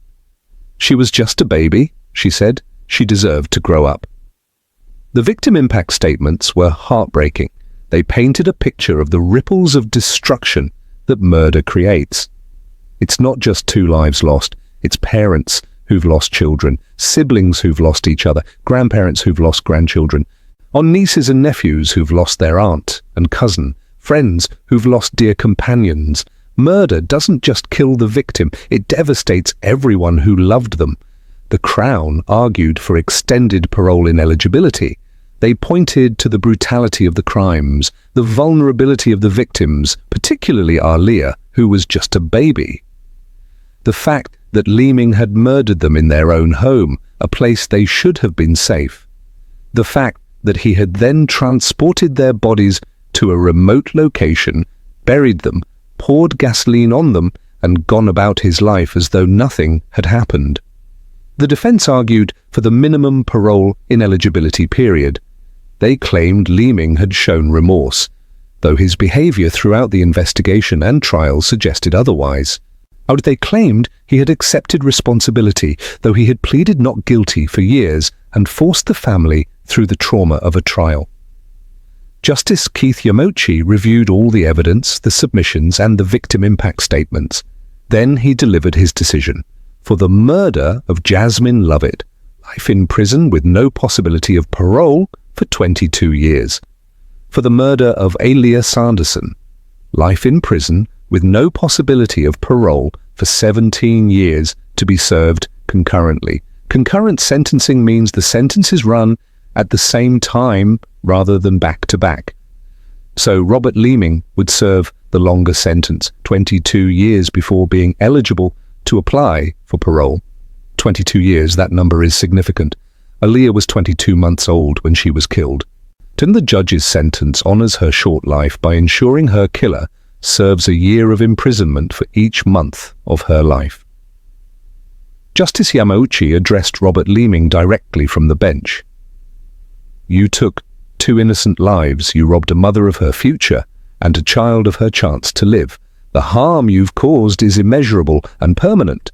She was just a baby, she said. She deserved to grow up. The victim impact statements were heartbreaking. They painted a picture of the ripples of destruction that murder creates. It's not just 2 lives lost, it's parents who've lost children, siblings who've lost each other, grandparents who've lost grandchildren, on nieces and nephews who've lost their aunt and cousin, friends who've lost dear companions. Murder doesn't just kill the victim, it devastates everyone who loved them. The Crown argued for extended parole ineligibility. They pointed to the brutality of the crimes, the vulnerability of the victims, particularly Aaliyah, who was just a baby. The fact that Leeming had murdered them in their own home, a place they should have been safe. The fact that he had then transported their bodies to a remote location, buried them, poured gasoline on them, and gone about his life as though nothing had happened. The defense argued for the minimum parole ineligibility period. They claimed Leeming had shown remorse, though his behavior throughout the investigation and trial suggested otherwise. They claimed he had accepted responsibility, though he had pleaded not guilty for years and forced the family through the trauma of a trial. Justice Keith Yamochi reviewed all the evidence, the submissions, and the victim impact statements. Then he delivered his decision. For the murder of Jasmine Lovett, life in prison with no possibility of parole for 22 years. For the murder of Aaliyah Sanderson, life in prison with no possibility of parole for 17 years to be served concurrently. Concurrent sentencing means the sentence is run at the same time rather than back to back. So Robert Leeming would serve the longer sentence, 22 years before being eligible to apply for parole. 22 years, that number is significant. Aaliyah was 22 months old when she was killed. The judge's sentence honors her short life by ensuring her killer serves a year of imprisonment for each month of her life. Justice Yamochi addressed Robert Leeming directly from the bench. "You took 2 innocent lives. You robbed a mother of her future and a child of her chance to live. The harm you've caused is immeasurable and permanent."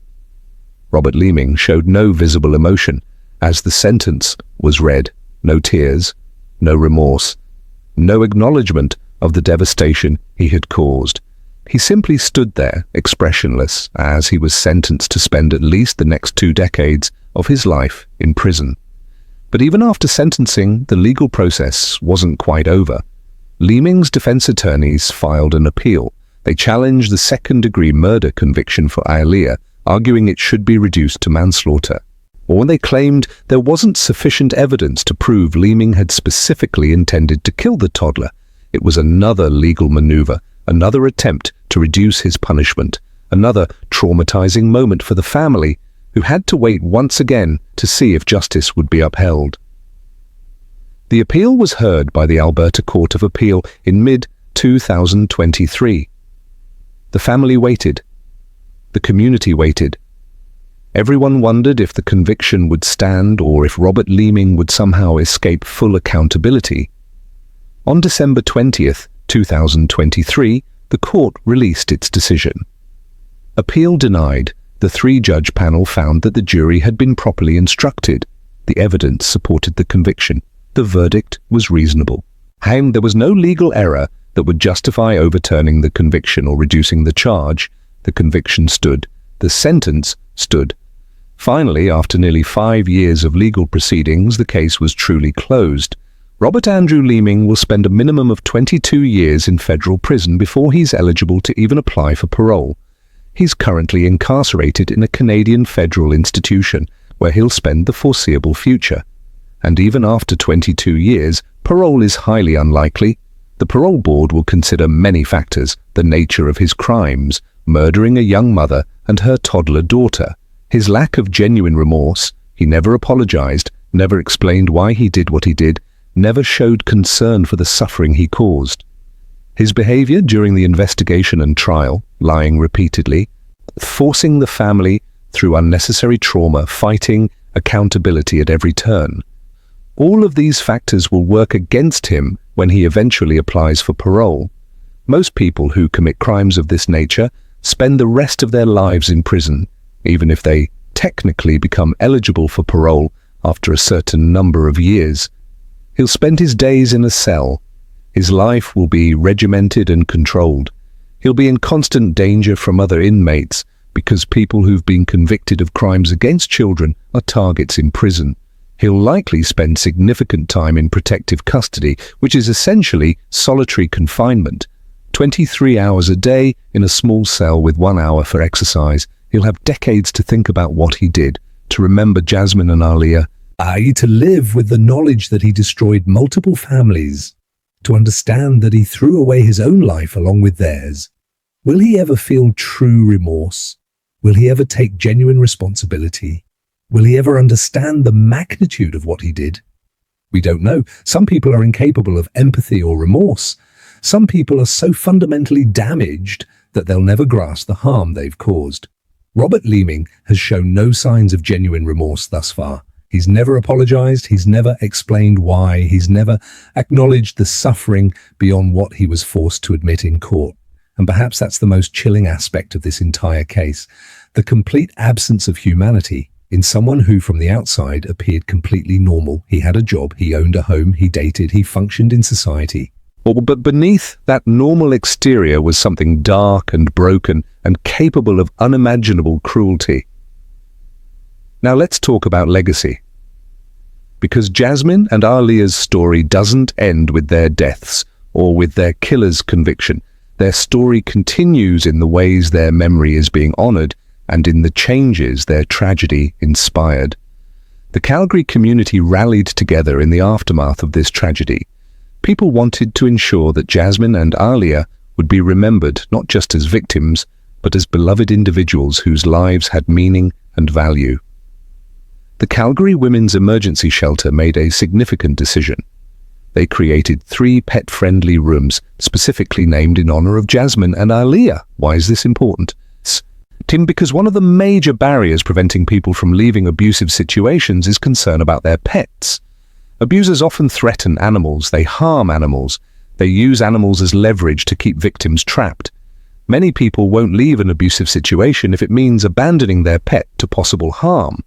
Robert Leeming showed no visible emotion as the sentence was read. No tears, no remorse, no acknowledgement of the devastation he had caused. He simply stood there, expressionless, as he was sentenced to spend at least the next 2 decades of his life in prison. But even after sentencing, the legal process wasn't quite over. Leeming's defense attorneys filed an appeal. They challenged the second-degree murder conviction for Aaliyah, arguing it should be reduced to manslaughter. or when they claimed there wasn't sufficient evidence to prove Leeming had specifically intended to kill the toddler. It was another legal maneuver, another attempt to reduce his punishment, another traumatizing moment for the family, who had to wait once again to see if justice would be upheld. The appeal was heard by the Alberta Court of Appeal in mid-2023. The family waited. The community waited. Everyone wondered if the conviction would stand or if Robert Leeming would somehow escape full accountability. On December 20th, 2023, the court released its decision. Appeal denied. The three-judge panel found that the jury had been properly instructed. The evidence supported the conviction. The verdict was reasonable. And there was no legal error that would justify overturning the conviction or reducing the charge. The conviction stood. The sentence stood. Finally, after nearly 5 years of legal proceedings, the case was truly closed. Robert Andrew Leeming will spend a minimum of 22 years in federal prison before he's eligible to even apply for parole. He's currently incarcerated in a Canadian federal institution where he'll spend the foreseeable future. And even after 22 years, parole is highly unlikely. The parole board will consider many factors: the nature of his crimes, murdering a young mother and her toddler daughter, his lack of genuine remorse. He never apologized, never explained why he did what he did, never showed concern for the suffering he caused. His behavior during the investigation and trial, lying repeatedly, forcing the family through unnecessary trauma, fighting accountability at every turn. All of these factors will work against him when he eventually applies for parole. Most people who commit crimes of this nature spend the rest of their lives in prison, even if they technically become eligible for parole after a certain number of years. He'll spend his days in a cell. His life will be regimented and controlled. He'll be in constant danger from other inmates because people who've been convicted of crimes against children are targets in prison. He'll likely spend significant time in protective custody, which is essentially solitary confinement. 23 hours a day in a small cell with 1 hour for exercise. He'll have decades to think about what he did, to remember Jasmine and Aaliyah, to live with the knowledge that he destroyed multiple families, to understand that he threw away his own life along with theirs. Will he ever feel true remorse? Will he ever take genuine responsibility? Will he ever understand the magnitude of what he did? We don't know. Some people are incapable of empathy or remorse. Some people are so fundamentally damaged that they'll never grasp the harm they've caused. Robert Leeming has shown no signs of genuine remorse thus far. He's never apologized, he's never explained why, he's never acknowledged the suffering beyond what he was forced to admit in court. And perhaps that's the most chilling aspect of this entire case, the complete absence of humanity in someone who from the outside appeared completely normal. He had a job, he owned a home, he dated, he functioned in society. But beneath that normal exterior was something dark and broken and capable of unimaginable cruelty. Now let's talk about legacy. Because Jasmine and Aaliyah's story doesn't end with their deaths or with their killer's conviction. Their story continues in the ways their memory is being honored and in the changes their tragedy inspired. The Calgary community rallied together in the aftermath of this tragedy. People wanted to ensure that Jasmine and Aaliyah would be remembered not just as victims, but as beloved individuals whose lives had meaning and value. The Calgary Women's Emergency Shelter made a significant decision. They created 3 pet-friendly rooms specifically named in honor of Jasmine and Aaliyah. Why is this important? Tim, because one of the major barriers preventing people from leaving abusive situations is concern about their pets. Abusers often threaten animals, they harm animals, they use animals as leverage to keep victims trapped. Many people won't leave an abusive situation if it means abandoning their pet to possible harm.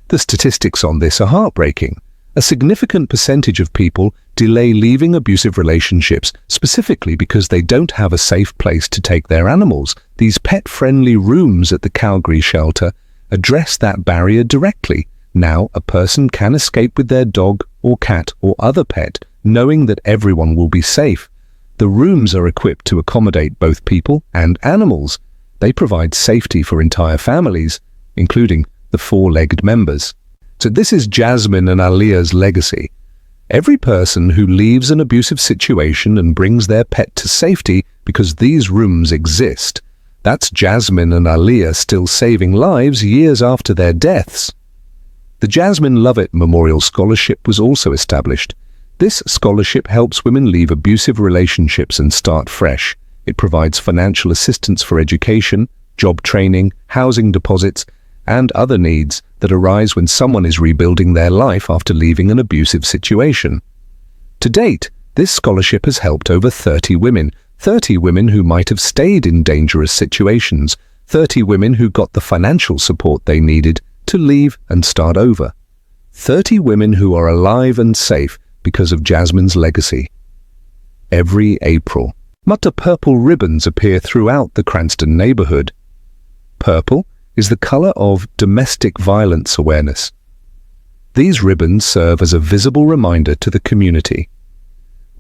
The statistics on this are heartbreaking. A significant percentage of people delay leaving abusive relationships specifically because they don't have a safe place to take their animals. These pet-friendly rooms at the Calgary shelter address that barrier directly. Now, a person can escape with their dog or cat or other pet, knowing that everyone will be safe. The rooms are equipped to accommodate both people and animals. They provide safety for entire families, including the 4-legged members. So this is Jasmine and Aaliyah's legacy. Every person who leaves an abusive situation and brings their pet to safety because these rooms exist, that's Jasmine and Aaliyah still saving lives years after their deaths. The Jasmine Lovett Memorial Scholarship was also established. This scholarship helps women leave abusive relationships and start fresh. It provides financial assistance for education, job training, housing deposits, and other needs that arise when someone is rebuilding their life after leaving an abusive situation. To date, this scholarship has helped over 30 women who might have stayed in dangerous situations, 30 women who got the financial support they needed to leave and start over. 30 women who are alive and safe because of Jasmine's legacy. Every April, mutta purple ribbons appear throughout the Cranston neighborhood. Purple is the color of domestic violence awareness. These ribbons serve as a visible reminder to the community.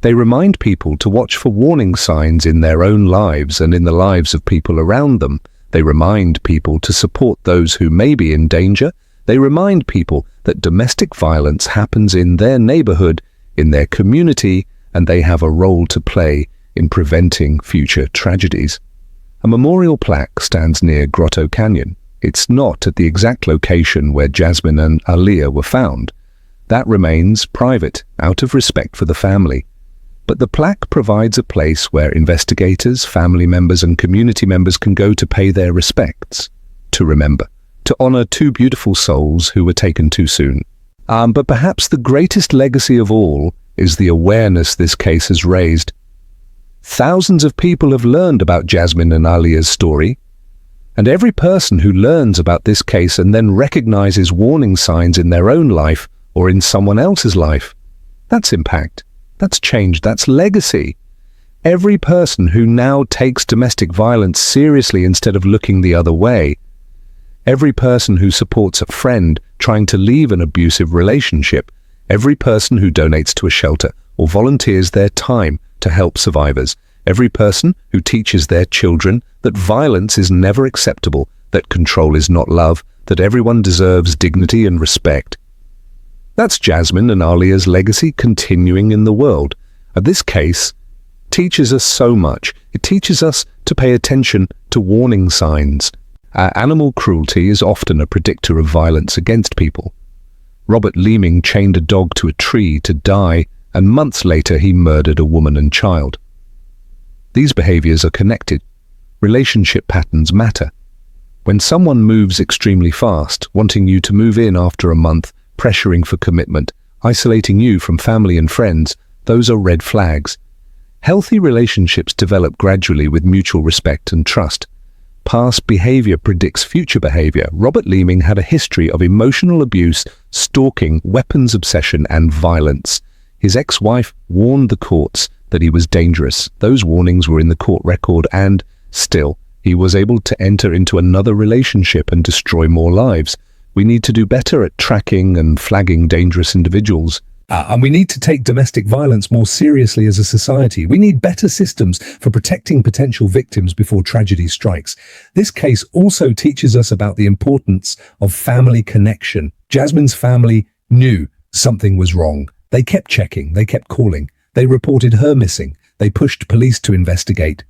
They remind people to watch for warning signs in their own lives and in the lives of people around them. They remind people to support those who may be in danger. They remind people that domestic violence happens in their neighborhood, in their community, and they have a role to play in preventing future tragedies. A memorial plaque stands near Grotto Canyon. It's not at the exact location where Jasmine and Aaliyah were found. That remains private, out of respect for the family. But the plaque provides a place where investigators, family members, and community members can go to pay their respects, to remember, to honor two beautiful souls who were taken too soon. But perhaps the greatest legacy of all is the awareness this case has raised. Thousands of people have learned about Jasmine and Aaliyah's story, and every person who learns about this case and then recognizes warning signs in their own life or in someone else's life, that's impact, that's change, that's legacy. Every person who now takes domestic violence seriously instead of looking the other way, every person who supports a friend trying to leave an abusive relationship, every person who donates to a shelter or volunteers their time to help survivors, every person who teaches their children that violence is never acceptable, that control is not love, that everyone deserves dignity and respect. That's Jasmine and Aaliyah's legacy continuing in the world. And this case teaches us so much. It teaches us to pay attention to warning signs. Animal cruelty is often a predictor of violence against people. Robert Leeming chained a dog to a tree to die, and months later he murdered a woman and child. These behaviors are connected. Relationship patterns matter. When someone moves extremely fast, wanting you to move in after a month, pressuring for commitment, isolating you from family and friends, those are red flags. Healthy relationships develop gradually with mutual respect and trust. Past behavior predicts future behavior. Robert Leeming had a history of emotional abuse, stalking, weapons obsession, and violence. His ex-wife warned the courts that he was dangerous. Those warnings were in the court record, and still, he was able to enter into another relationship and destroy more lives. We need to do better at tracking and flagging dangerous individuals. And we need to take domestic violence more seriously as a society. We need better systems for protecting potential victims before tragedy strikes. This case also teaches us about the importance of family connection. Jasmine's family knew something was wrong. They kept checking, they kept calling. They reported her missing. They pushed police to investigate.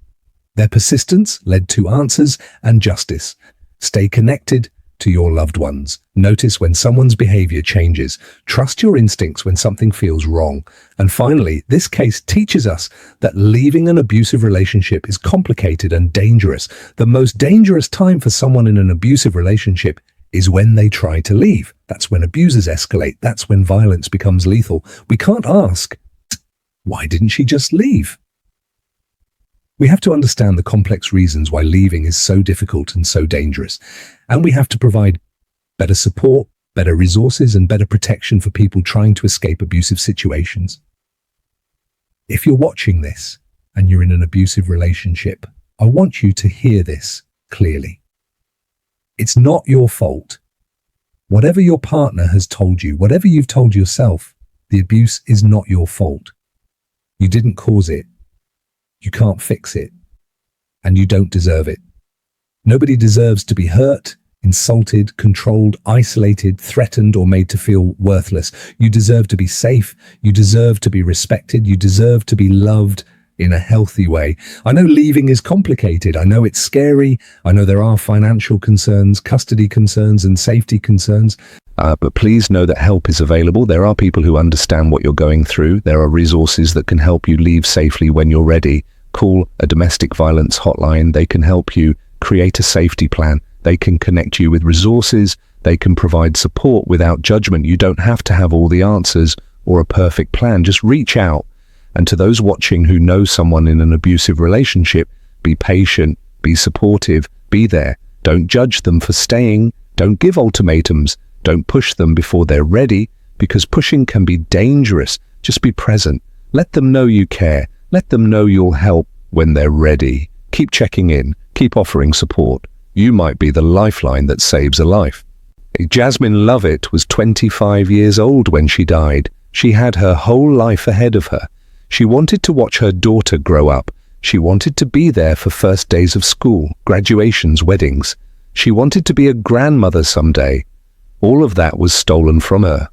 Their persistence led to answers and justice. Stay connected to your loved ones. Notice when someone's behavior changes. Trust your instincts when something feels wrong. And finally, this case teaches us that leaving an abusive relationship is complicated and dangerous. The most dangerous time for someone in an abusive relationship is when they try to leave. That's when abusers escalate. That's when violence becomes lethal. We can't ask, why didn't she just leave? We have to understand the complex reasons why leaving is so difficult and so dangerous. And we have to provide better support, better resources, and better protection for people trying to escape abusive situations. If you're watching this and you're in an abusive relationship, I want you to hear this clearly. It's not your fault. Whatever your partner has told you, whatever you've told yourself, the abuse is not your fault. You didn't cause it. You can't fix it. And you don't deserve it. Nobody deserves to be hurt, insulted, controlled, isolated, threatened, or made to feel worthless. You deserve to be safe. You deserve to be respected. You deserve to be loved in a healthy way. I know leaving is complicated. I know it's scary. I know there are financial concerns, custody concerns, and safety concerns. But please know that help is available. There are people who understand what you're going through. There are resources that can help you leave safely when you're ready. Call a domestic violence hotline. They can help you create a safety plan. They can connect you with resources. They can provide support without judgment. You don't have to have all the answers or a perfect plan. Just reach out. And to those watching who know someone in an abusive relationship, be patient, be supportive, be there. Don't judge them for staying. Don't give ultimatums. Don't push them before they're ready, because pushing can be dangerous. Just be present. Let them know you care. Let them know you'll help when they're ready. Keep checking in. Keep offering support. You might be the lifeline that saves a life. Jasmine Lovett was 25 years old when she died. She had her whole life ahead of her. She wanted to watch her daughter grow up. She wanted to be there for first days of school, graduations, weddings. She wanted to be a grandmother someday. All of that was stolen from her.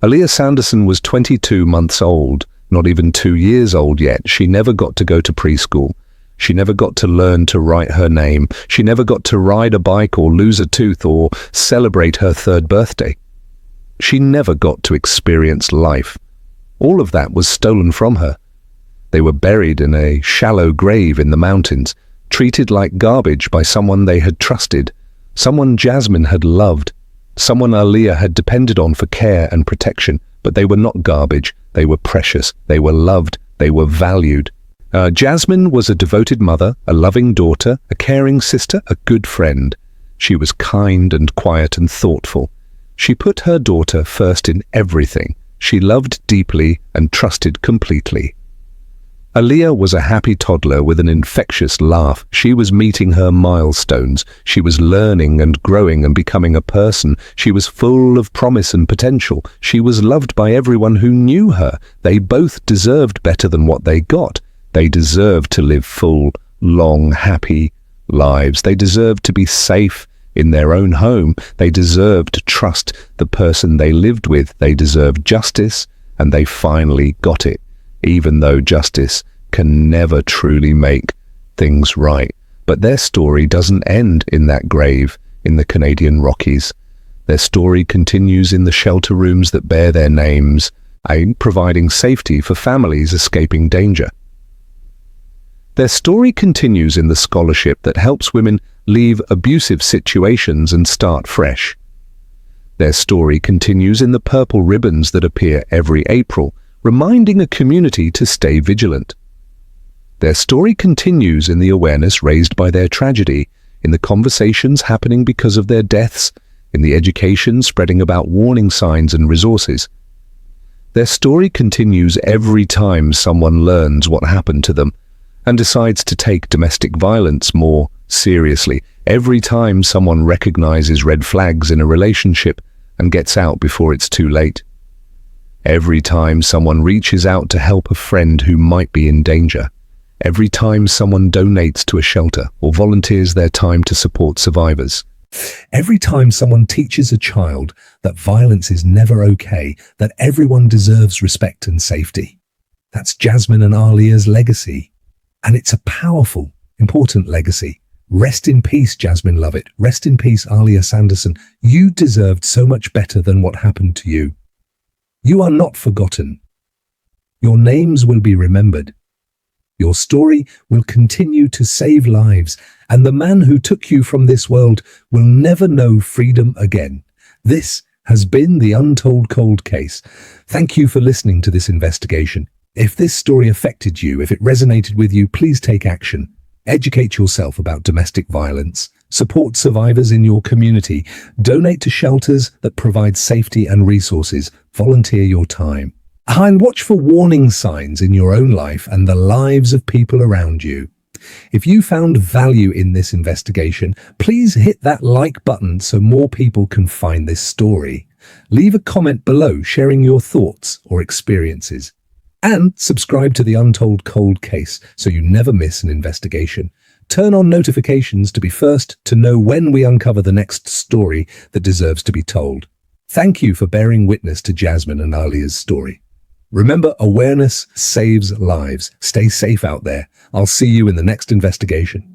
Aaliyah Sanderson was 22 months old, not even 2 years old yet. She never got to go to preschool. She never got to learn to write her name. She never got to ride a bike or lose a tooth or celebrate her 3rd birthday. She never got to experience life. All of that was stolen from her. They were buried in a shallow grave in the mountains, treated like garbage by someone they had trusted, someone Jasmine had loved, someone Aaliyah had depended on for care and protection. But they were not garbage. They were precious. They were loved. They were valued. Jasmine was a devoted mother, a loving daughter, a caring sister, a good friend. She was kind and quiet and thoughtful. She put her daughter first in everything. She loved deeply and trusted completely. Aaliyah was a happy toddler with an infectious laugh. She was meeting her milestones. She was learning and growing and becoming a person. She was full of promise and potential. She was loved by everyone who knew her. They both deserved better than what they got. They deserved to live full, long, happy lives. They deserved to be safe in their own home. They deserved to trust the person they lived with. They deserved justice, and they finally got it, even though justice can never truly make things right. But their story doesn't end in that grave in the Canadian Rockies. Their story continues in the shelter rooms that bear their names, providing safety for families escaping danger. Their story continues in the scholarship that helps women leave abusive situations and start fresh. Their story continues in the purple ribbons that appear every April, reminding a community to stay vigilant. Their story continues in the awareness raised by their tragedy, in the conversations happening because of their deaths, in the education spreading about warning signs and resources. Their story continues every time someone learns what happened to them and decides to take domestic violence more seriously, every time someone recognizes red flags in a relationship and gets out before it's too late. Every time someone reaches out to help a friend who might be in danger. Every time someone donates to a shelter or volunteers their time to support survivors. Every time someone teaches a child that violence is never okay, that everyone deserves respect and safety. That's Jasmine and Aaliyah's legacy. And it's a powerful, important legacy. Rest in peace, Jasmine Lovett. Rest in peace, Aaliyah Sanderson. You deserved so much better than what happened to you. You are not forgotten. Your names will be remembered. Your story will continue to save lives, and the man who took you from this world will never know freedom again. This has been the Untold Cold Case. Thank you for listening to this investigation. If this story affected you, if it resonated with you, please take action. Educate yourself about domestic violence. Support survivors in your community. Donate to shelters that provide safety and resources. Volunteer your time. And watch for warning signs in your own life and the lives of people around you. If you found value in this investigation, please hit that like button so more people can find this story. Leave a comment below sharing your thoughts or experiences. And subscribe to the Untold Cold Case so you never miss an investigation. Turn on notifications to be first to know when we uncover the next story that deserves to be told. Thank you for bearing witness to Jasmine and Aaliyah's story. Remember, awareness saves lives. Stay safe out there. I'll see you in the next investigation.